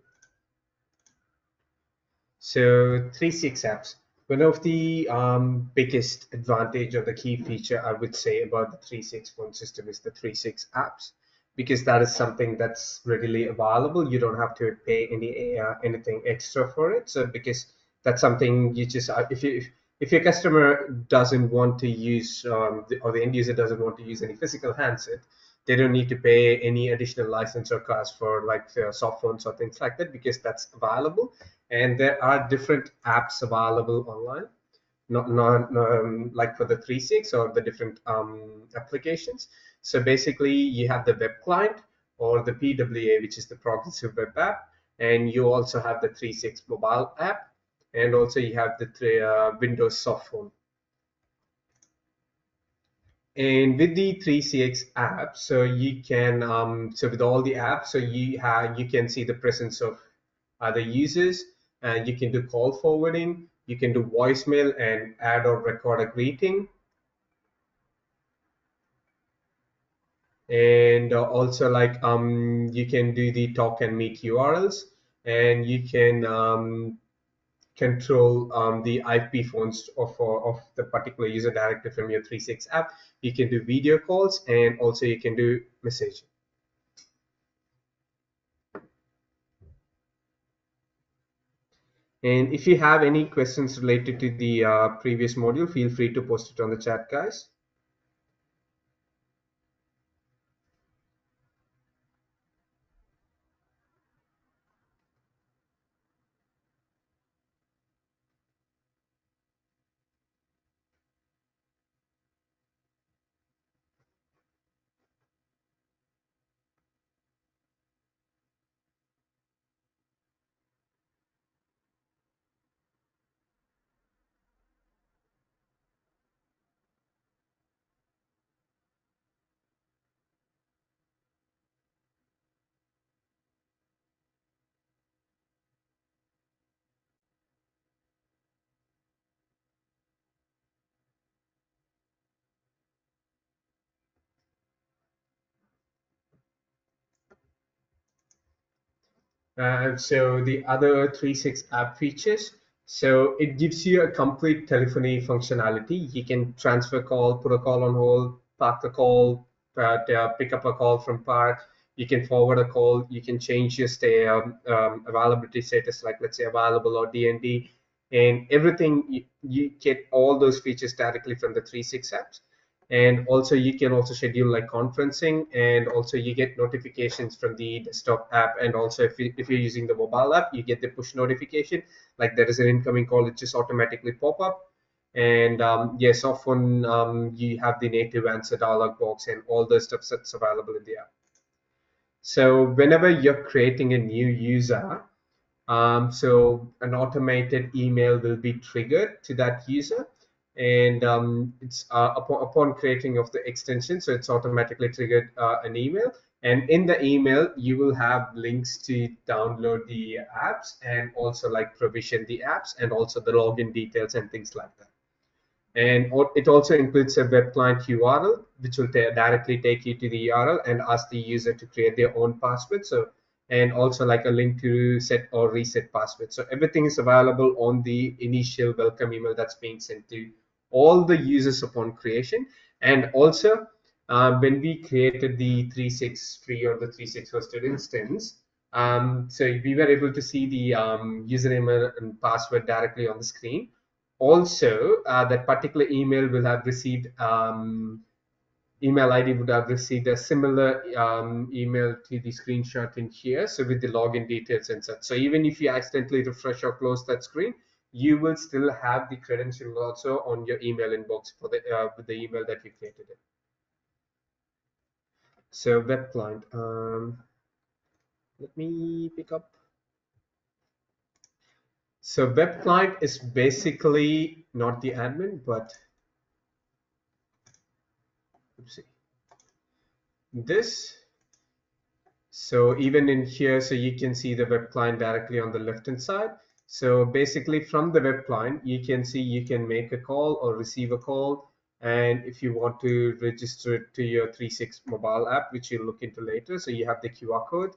So 3.6 apps. One of the biggest advantage or the key feature I would say about the 3.6 phone system is the 3.6 apps, because that is something that's readily available. You don't have to pay anything extra for it. So because that's something you just if your customer doesn't want to use or the end user doesn't want to use any physical handset, they don't need to pay any additional license or cost for like soft phones or things like that, because that's available. And there are different apps available online, not like for the 3.6 or the different applications. So basically you have the web client or the PWA, which is the progressive web app, and you also have the 3.6 mobile app, and also you have the Windows soft phone. And with the 3CX app, so you can so with all the apps, so you can see the presence of other users, and you can do call forwarding, you can do voicemail and add or record a greeting, and also like you can do the talk and meet URLs, and you can control the IP phones of the particular user directly from your 3.6 app. You can do video calls, and also you can do messaging. And if you have any questions related to the previous module, feel free to post it on the chat, guys. So the other 3.6 app features, so it gives you a complete telephony functionality. You can transfer call, put a call on hold, park the call, pick up a call from park. You can forward a call. You can change your stay availability status, like let's say available or DND, and everything. You get all those features directly from the 3.6 apps. And also you can also schedule like conferencing, and also you get notifications from the desktop app, and also if you're using the mobile app, you get the push notification, like there is an incoming call, it just automatically pop up. And yes, often you have the native answer dialog box and all the stuff that's available in the app. So whenever you're creating a new user, so an automated email will be triggered to that user, and it's upon creating of the extension, so it's automatically triggered an email. And in the email, you will have links to download the apps, and also like provision the apps, and also the login details and things like that. And it also includes a web client URL, which will directly take you to the URL and ask the user to create their own password. So, and also like a link to set or reset password. So everything is available on the initial welcome email that's being sent to all the users upon creation. And also, when we created the 3.6 free or the 3.6 hosted instance, so we were able to see the username and password directly on the screen. Also, that particular email will have received email ID would have received a similar email to the screenshot in here, so with the login details and such. So even if you accidentally refresh or close that screen, you will still have the credential also on your email inbox for the with the email that you created it. So web client, let me pick up. So web client is basically not the admin, but oopsie. This, so even in here, so you can see the web client directly on the left hand side. So basically from the web client, you can see you can make a call or receive a call. And if you want to register it to your 3.6 mobile app, which you'll look into later, so you have the QR code.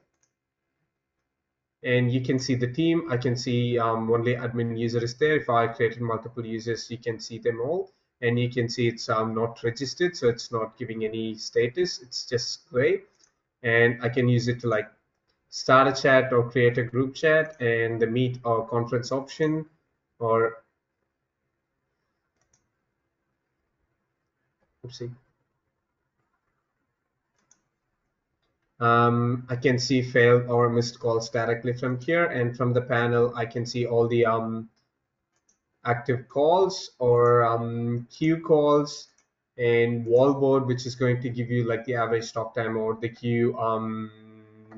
And you can see the team. I can see only admin user is there. If I created multiple users, you can see them all. And you can see it's not registered, so it's not giving any status. It's just gray. And I can use it to like start a chat or create a group chat, and the meet or conference option, or oopsie. I can see failed or missed calls directly from here, and from the panel, I can see all the active calls or queue calls, and wallboard, which is going to give you like the average talk time or the queue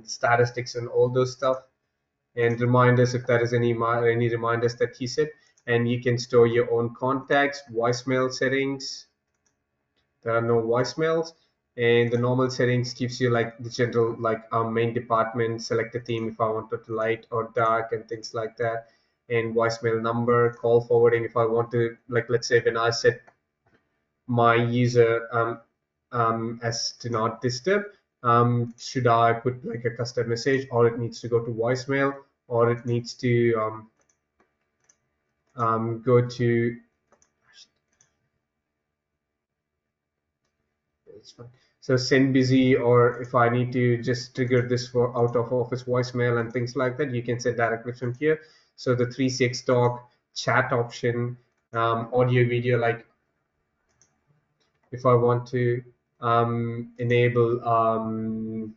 statistics and all those stuff, and reminders if there is any reminders that he set. And you can store your own contacts, voicemail settings. There are no voicemails, and the normal settings gives you like the general like main department, select a theme if I wanted to light or dark and things like that, and voicemail number, call forwarding if I want to, like let's say when I set my user as to not disturb, should I put like a custom message, or it needs to go to voicemail, or it needs to go to it's fine. So send busy, or if I need to just trigger this for out of office voicemail and things like that, you can set directly from here. So the 3.6 talk chat option, audio video, like if I want to enable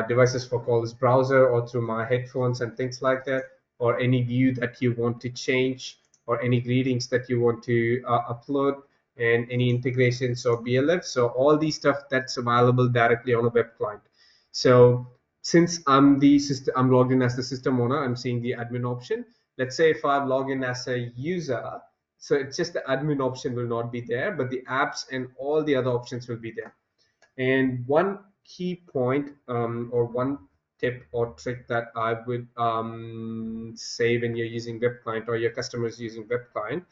devices for calls browser or through my headphones and things like that, or any view that you want to change, or any greetings that you want to upload, and any integrations or BLF. So all these stuff that's available directly on a web client. So since I'm the system, I'm logged in as the system owner, I'm seeing the admin option. Let's say if I log in as a user, so it's just the admin option will not be there, but the apps and all the other options will be there. And one key point or one tip or trick that I would say when you're using web client or your customers using web client,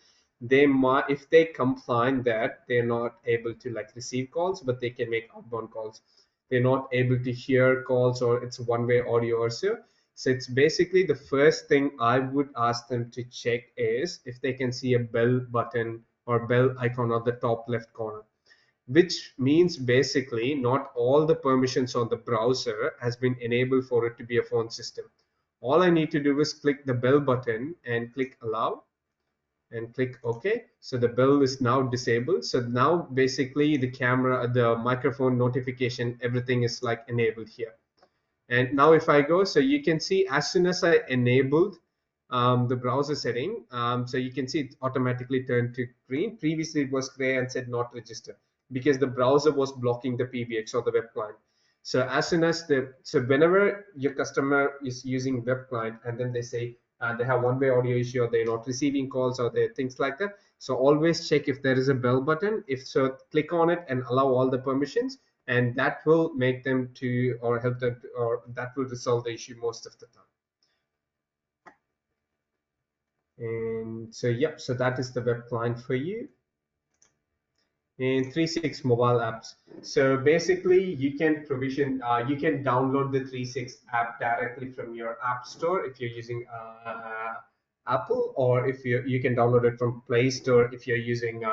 they might, if they complain that they're not able to like receive calls, but they can make outbound calls. They're not able to hear calls, or it's one-way audio or so. So it's basically the first thing I would ask them to check is if they can see a bell button or bell icon on the top left corner, which means basically not all the permissions on the browser has been enabled for it to be a phone system. All I need to do is click the bell button and click allow and click OK. So the bell is now disabled. So now basically the camera, the microphone notification, everything is like enabled here. And now if I go, so you can see as soon as I enabled the browser setting, so you can see it automatically turned to green. Previously it was gray and said not registered because the browser was blocking the PBX or the web client. So as soon as so whenever your customer is using web client and then they say they have one-way audio issue, or they're not receiving calls, or they things like that. So always check if there is a bell button. If so, click on it and allow all the permissions, and that will make them to, or help them to, or that will resolve the issue most of the time. And so yep, so that is the web client for you. In 3.6 mobile apps, so basically you can provision, you can download the 3.6 app directly from your app store if you're using Apple, or if you can download it from Play Store if you're using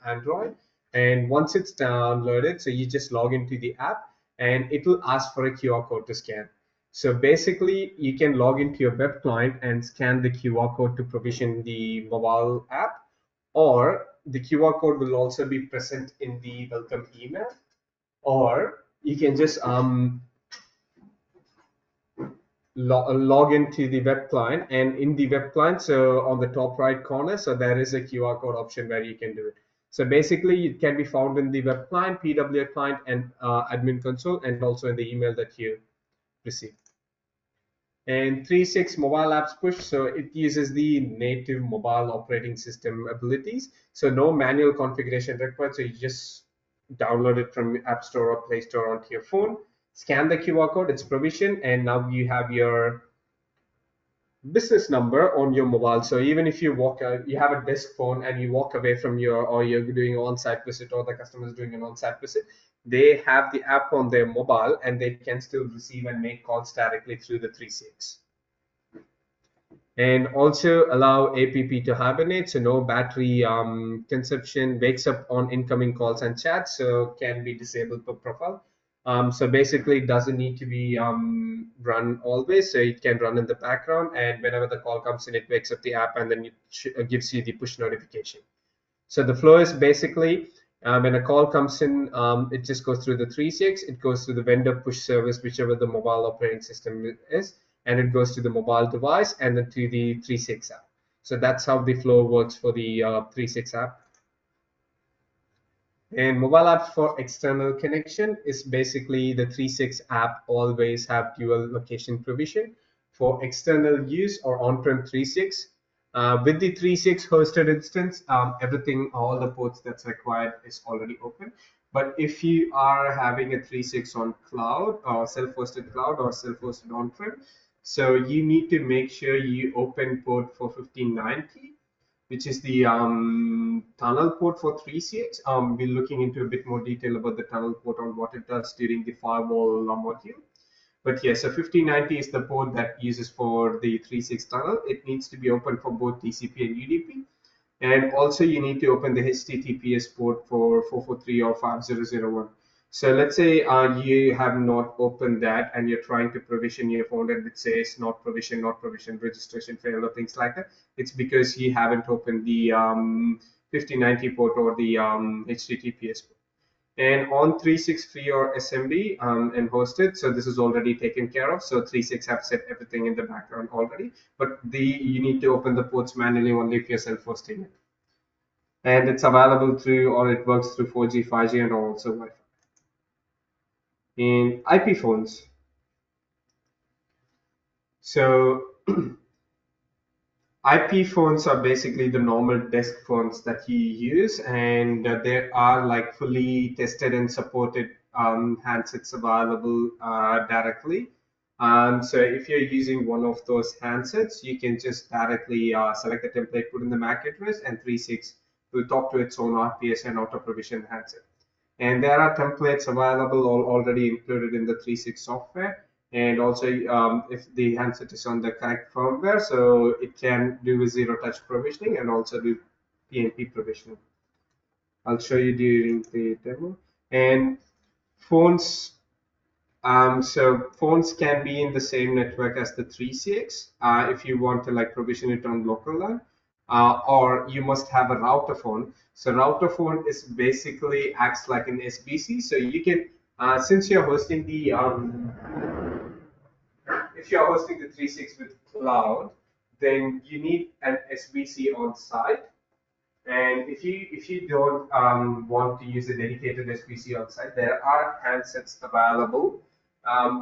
Android. And once it's downloaded, so you just log into the app and it will ask for a QR code to scan. So basically you can log into your web client and scan the QR code to provision the mobile app, or the QR code will also be present in the welcome email, or you can just log into the web client, and in the web client, so on the top right corner, so there is a QR code option where you can do it. So basically it can be found in the web client, PWA client, and admin console, and also in the email that you receive. And 3.6 mobile apps push, so it uses the native mobile operating system abilities. So no manual configuration required. So you just download it from App Store or Play Store onto your phone, scan the QR code, it's provisioned, and now you have your business number on your mobile. So even if you walk out, you have a desk phone and you walk away from your, or you're doing an on-site visit, or the customer is doing an on-site visit, they have the app on their mobile and they can still receive and make calls directly through the 3.6. And also allow APP to hibernate, so no battery consumption, wakes up on incoming calls and chats, so can be disabled per profile. So basically, it doesn't need to be run always, so it can run in the background, and whenever the call comes in, it wakes up the app and then it gives you the push notification. So the flow is basically when a call comes in, it just goes through the 3.6, it goes through the vendor push service, whichever the mobile operating system is, and it goes to the mobile device and then to the 3.6 app. So that's how the flow works for the 3.6 app. And mobile app for external connection is basically the 3.6 app always have dual location provision for external use or on-prem 3.6. With the 3.6 hosted instance, everything, all the ports that's required is already open. But if you are having a 3.6 on cloud or self-hosted cloud or self-hosted on-prem, so you need to make sure you open port for 1590, which is the tunnel port for 3.6. We're looking into a bit more detail about the tunnel port on what it does during the firewall module. But yes, so 1590 is the port that uses for the 3.6 tunnel. It needs to be open for both TCP and UDP. And also you need to open the HTTPS port for 443 or 5001. So let's say you have not opened that and you're trying to provision your phone and it says not provision, registration failed or things like that. It's because you haven't opened the 1590 port or the HTTPS port. And on 3.6 free or SMB and hosted, so this is already taken care of. So 3.6 have set everything in the background already, but you need to open the ports manually only if you're self-hosting it. And it's available through, or it works through 4G, 5G, and also Wi-Fi. In IP phones, so IP phones are basically the normal desk phones that you use, and there are like fully tested and supported handsets available directly. So if you're using one of those handsets, you can just directly select the template, put in the MAC address, and 3.6 will talk to its own RPS and auto provision handset. And there are templates available already included in the 3.6 software. And also, if the handset is on the correct firmware, so it can do zero touch provisioning and also do PNP provisioning. I'll show you during the demo. And phones, so phones can be in the same network as the 3.6 if you want to like provision it on local LAN, or you must have a router phone. So router phone is basically acts like an SBC. So you can, since you're hosting the if you're hosting the 3.6 with cloud, then you need an SBC on site. And if you don't want to use a dedicated SBC on site, there are handsets available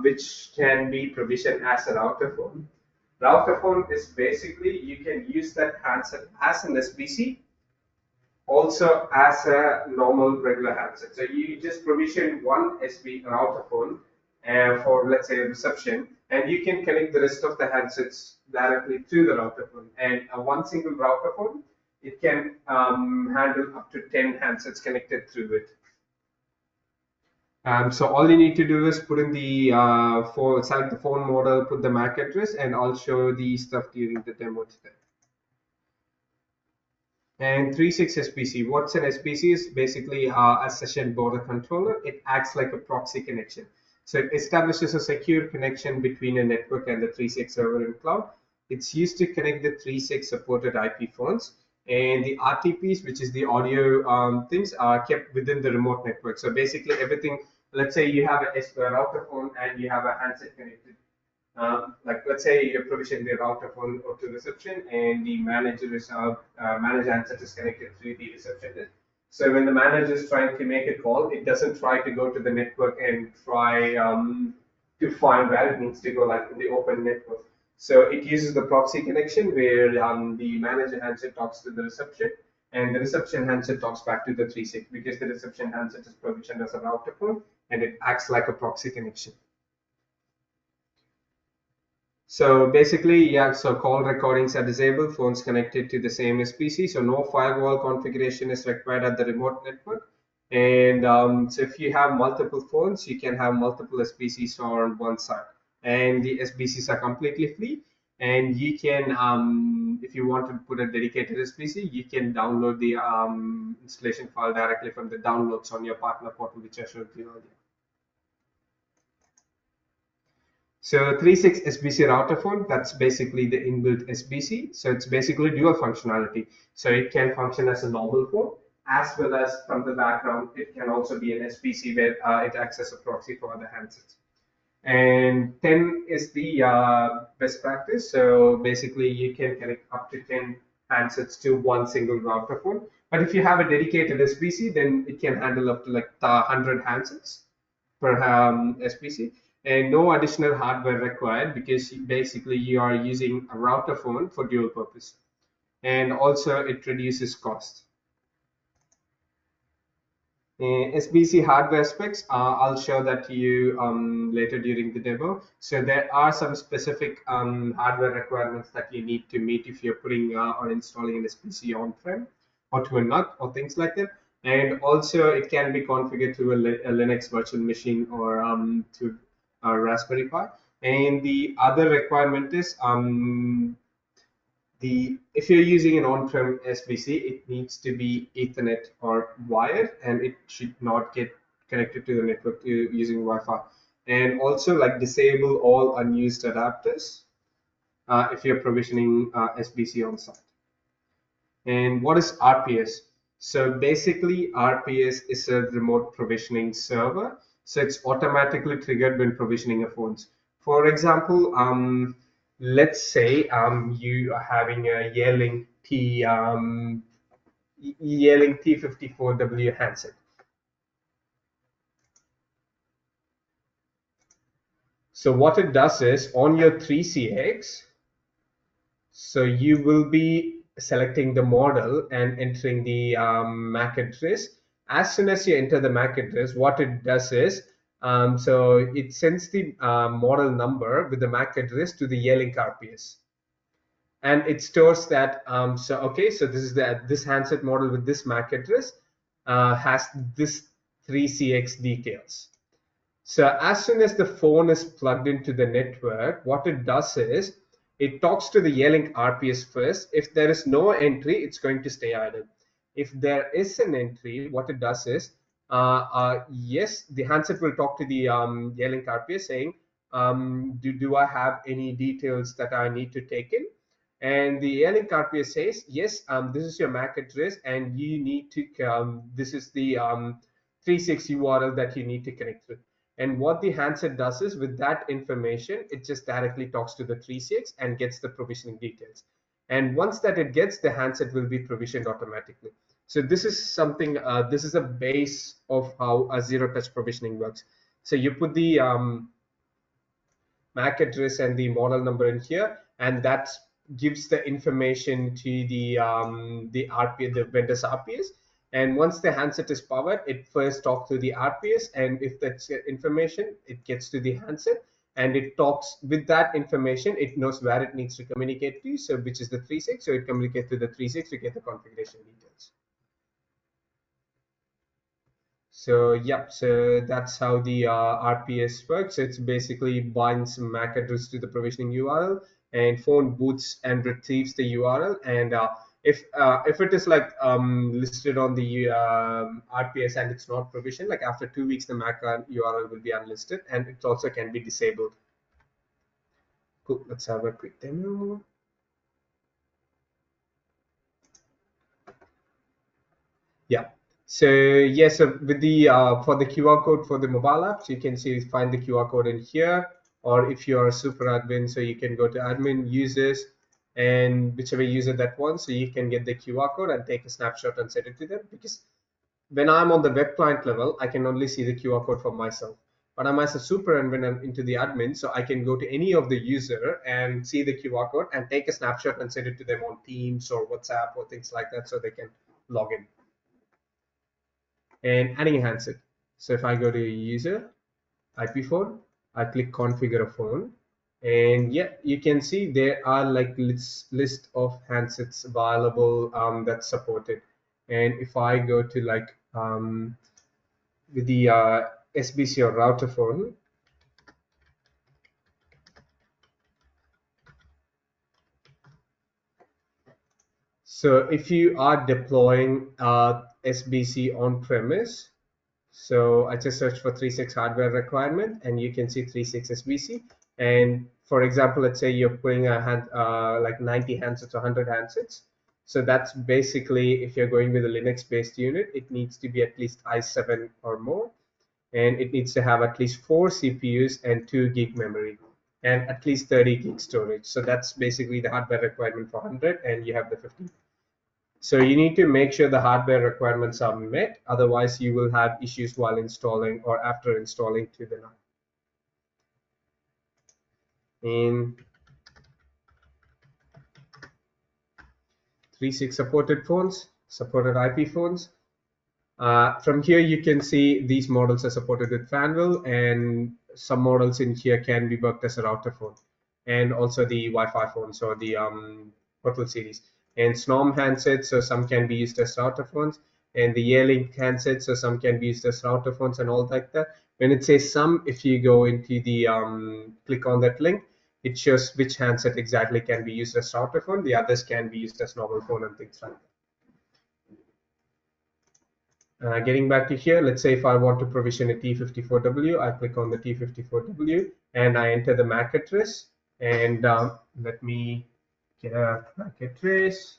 which can be provisioned as a router phone. Router phone is basically you can use that handset as an SBC, also as a normal regular handset. So you just provision one SB router phone for let's say a reception, and you can connect the rest of the handsets directly to the router phone. And one single router phone, it can handle up to 10 handsets connected through it. So all you need to do is put in the select the phone model, put the MAC address, and I'll show the stuff during the demo today. And 3.6 SPC. What's an SPC is basically a session border controller. It acts like a proxy connection. So it establishes a secure connection between a network and the 3.6 server in cloud. It's used to connect the 3.6 supported IP phones. And the RTPs, which is the audio things, are kept within the remote network. So basically everything, let's say you have a router phone and you have a handset connected. Like let's say you provision the router phone or to reception, and the manager is manager handset is connected to the reception. So when the manager is trying to make a call, it doesn't try to go to the network and try to find where it needs to go, like in the open network. So it uses the proxy connection where the manager handset talks to the reception, and the reception handset talks back to the 3.6 because the reception handset is provisioned as a router phone, and it acts like a proxy connection. So basically, yeah, so call recordings are disabled, phones connected to the same SPC, so no firewall configuration is required at the remote network. And so if you have multiple phones, you can have multiple SPCs on one side. And the SPCs are completely free. And you can, if you want to put a dedicated SPC, you can download the installation file directly from the downloads on your partner portal, which I showed you earlier. So 3.6 SBC router phone, that's basically the inbuilt SBC. So it's basically dual functionality. So it can function as a normal phone as well as from the background, it can also be an SBC where it acts as a proxy for other handsets. And 10 is the best practice. So basically you can connect up to 10 handsets to one single router phone. But if you have a dedicated SBC, then it can handle up to like 100 handsets per SPC, and no additional hardware required because basically you are using a router phone for dual purpose, and also it reduces cost. SBC hardware specs, I'll show that to you later during the demo. So there are some specific hardware requirements that you need to meet if you're putting or installing an SBC on-prem or to a NUC or things like that. And also it can be configured to a Linux virtual machine or to a Raspberry Pi. And the other requirement is if you're using an on-prem SBC, it needs to be Ethernet or wired, and it should not get connected to the network using Wi-Fi. And also, like disable all unused adapters if you're provisioning SBC on site. And what is RPS? So basically, RPS is a remote provisioning server. So it's automatically triggered when provisioning a phones. For example, let's say you are having a Yearling T54W handset. So what it does is on your 3CX, so you will be selecting the model and entering the MAC address. As soon as you enter the MAC address, what it does is, so it sends the model number with the MAC address to the Yearling RPS. And it stores that, so okay, so this is this handset model with this MAC address has this 3CX details. So as soon as the phone is plugged into the network, what it does is it talks to the Yearling RPS first. If there is no entry, it's going to stay idle. If there is an entry, what it does is, yes, the handset will talk to the Yearling RPS saying, do I have any details that I need to take in? And the Yearling RPS says, yes, this is your MAC address, and you need to, this is the 3.6 URL that you need to connect with. And what the handset does is with that information, it just directly talks to the 3.6 and gets the provisioning details. And once that it gets, the handset will be provisioned automatically. So this is something, this is a base of how a zero touch provisioning works. So you put the MAC address and the model number in here, and that gives the information to the RPS, the vendor's RPS. And once the handset is powered, it first talks to the RPS, and if that's information, it gets to the handset, and it talks with that information. It knows where it needs to communicate to, so which is the 3.6. So it communicates to the 3.6 to get the configuration details. So yep, so that's how the RPS works. It's basically binds MAC address to the provisioning URL, and phone boots and retrieves the URL. And if it is like listed on the RPS and it's not provisioned, like after 2 weeks, the MAC URL will be unlisted, and it also can be disabled. Cool. Let's have a quick demo. Yeah. So yes, so with the for the QR code for the mobile apps, you can see find the QR code in here, or if you are a super admin, so you can go to admin users and whichever user that wants, so you can get the QR code and take a snapshot and send it to them. Because when I'm on the web client level, I can only see the QR code for myself. But I'm as a super admin and into the admin, so I can go to any of the user and see the QR code and take a snapshot and send it to them on Teams or WhatsApp or things like that, so they can log in. And adding a handset. So if I go to user, IP phone, I click configure a phone. And yeah, you can see there are like list of handsets available that's supported. And if I go to like with the SBC or router phone, so if you are deploying SBC on premise, so I just search for 3.6 hardware requirement and you can see 3.6 SBC. And for example, let's say you're putting a like 90 handsets or 100 handsets. So that's basically, if you're going with a Linux based unit, it needs to be at least i7 or more. And it needs to have at least 4 CPUs and 2 gig memory and at least 30 gig storage. So that's basically the hardware requirement for 100, and you have the 50. So you need to make sure the hardware requirements are met, otherwise you will have issues while installing or after installing to the NAS. In 3.6 supported phones, supported IP phones. From here you can see these models are supported with Fanvil, and some models in here can be worked as a router phone, and also the Wi-Fi phones or the Portal series. And SNOM handsets, so some can be used as router phones, and the Yearlink handsets, so some can be used as router phones and all like that. When it says some, if you go into the click on that link, it shows which handset exactly can be used as router phone. The others can be used as normal phone and things like that. Getting back to here, let's say if I want to provision a T54W, I click on the T54W and I enter the MAC address. And let me get a MAC address.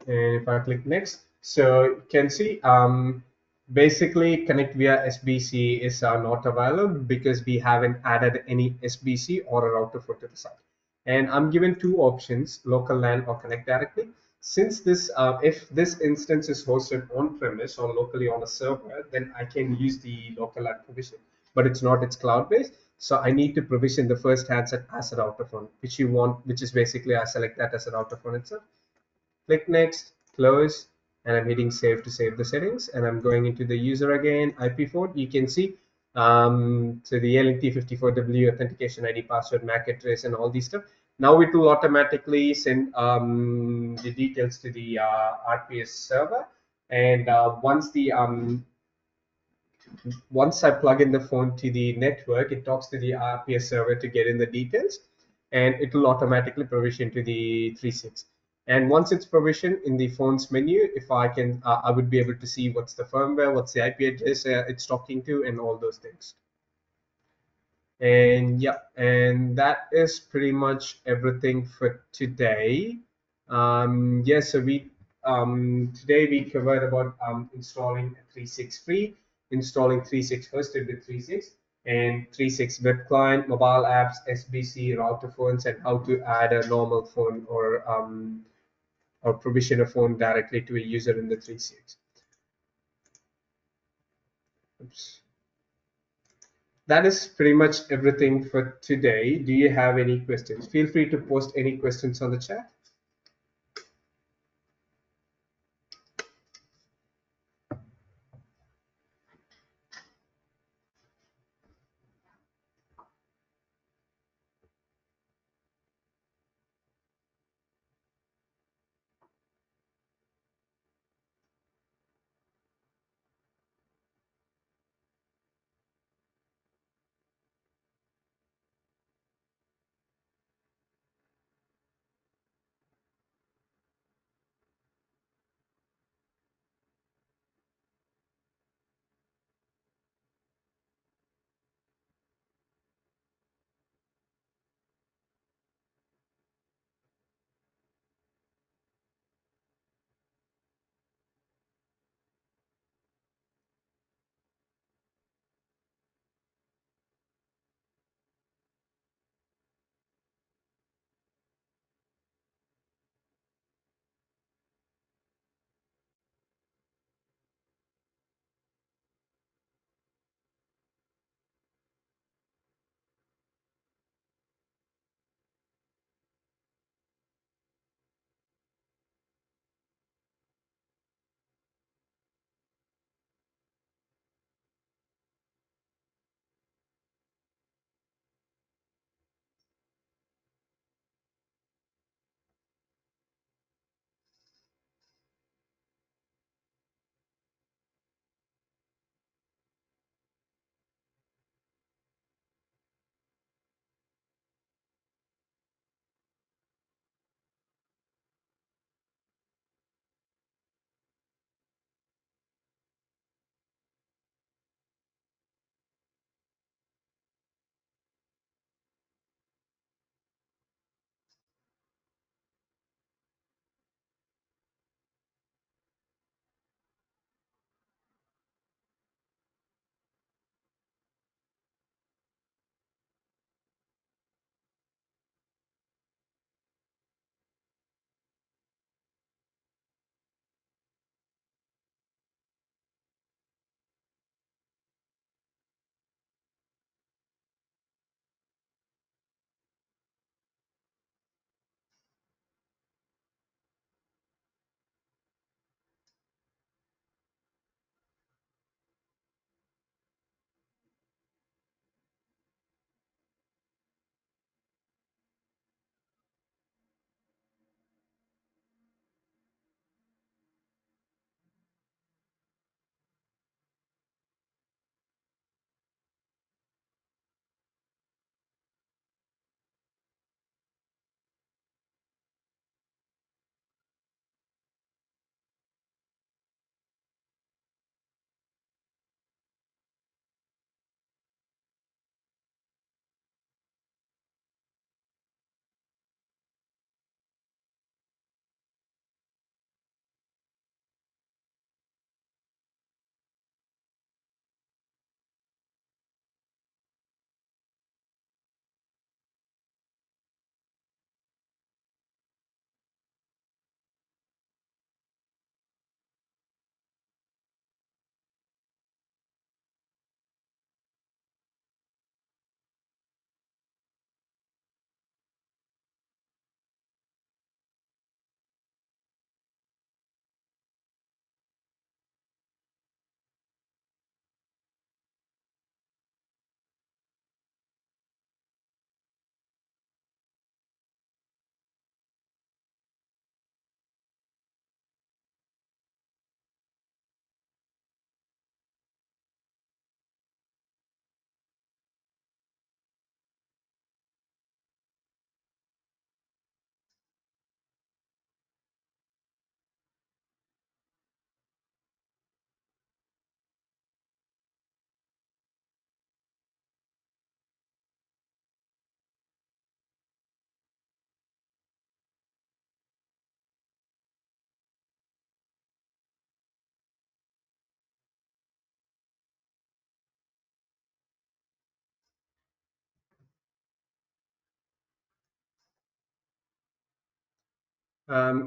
And if I click next, so you can see basically connect via SBC is not available because we haven't added any SBC or a router for to the site. And I'm given two options, local LAN or connect directly. Since this, if this instance is hosted on premise or locally on a server, then I can use the local LAN provision, but it's not, it's cloud based. So I need to provision the first handset as a router phone, which you want, which is basically I select that as a router phone itself. Click next, close, and I'm hitting save to save the settings. And I'm going into the user again, IP4. You can see so the LNT54W authentication ID, password, MAC address, and all these stuff. Now it will automatically send the details to the RPS server. And once I plug in the phone to the network, it talks to the RPS server to get in the details, and it will automatically provision to the 3.6. And once it's provisioned in the phone's menu, if I can, I would be able to see what's the firmware, what's the IP address it's talking to, and all those things. And yeah, and that is pretty much everything for today. Yeah, so we today we covered about installing 3.6 free, installing 3.6 hosted with 3.6, and 3.6 web client, mobile apps, SBC, router phones, and how to add a normal phone or provision a phone directly to a user in the 3.6. Oops. That is pretty much everything for today. Do you have any questions? Feel free to post any questions on the chat.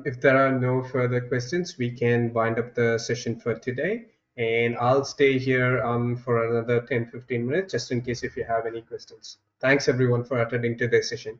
If there are no further questions, we can wind up the session for today. And I'll stay here for another 10-15 minutes just in case if you have any questions. Thanks everyone for attending today's session.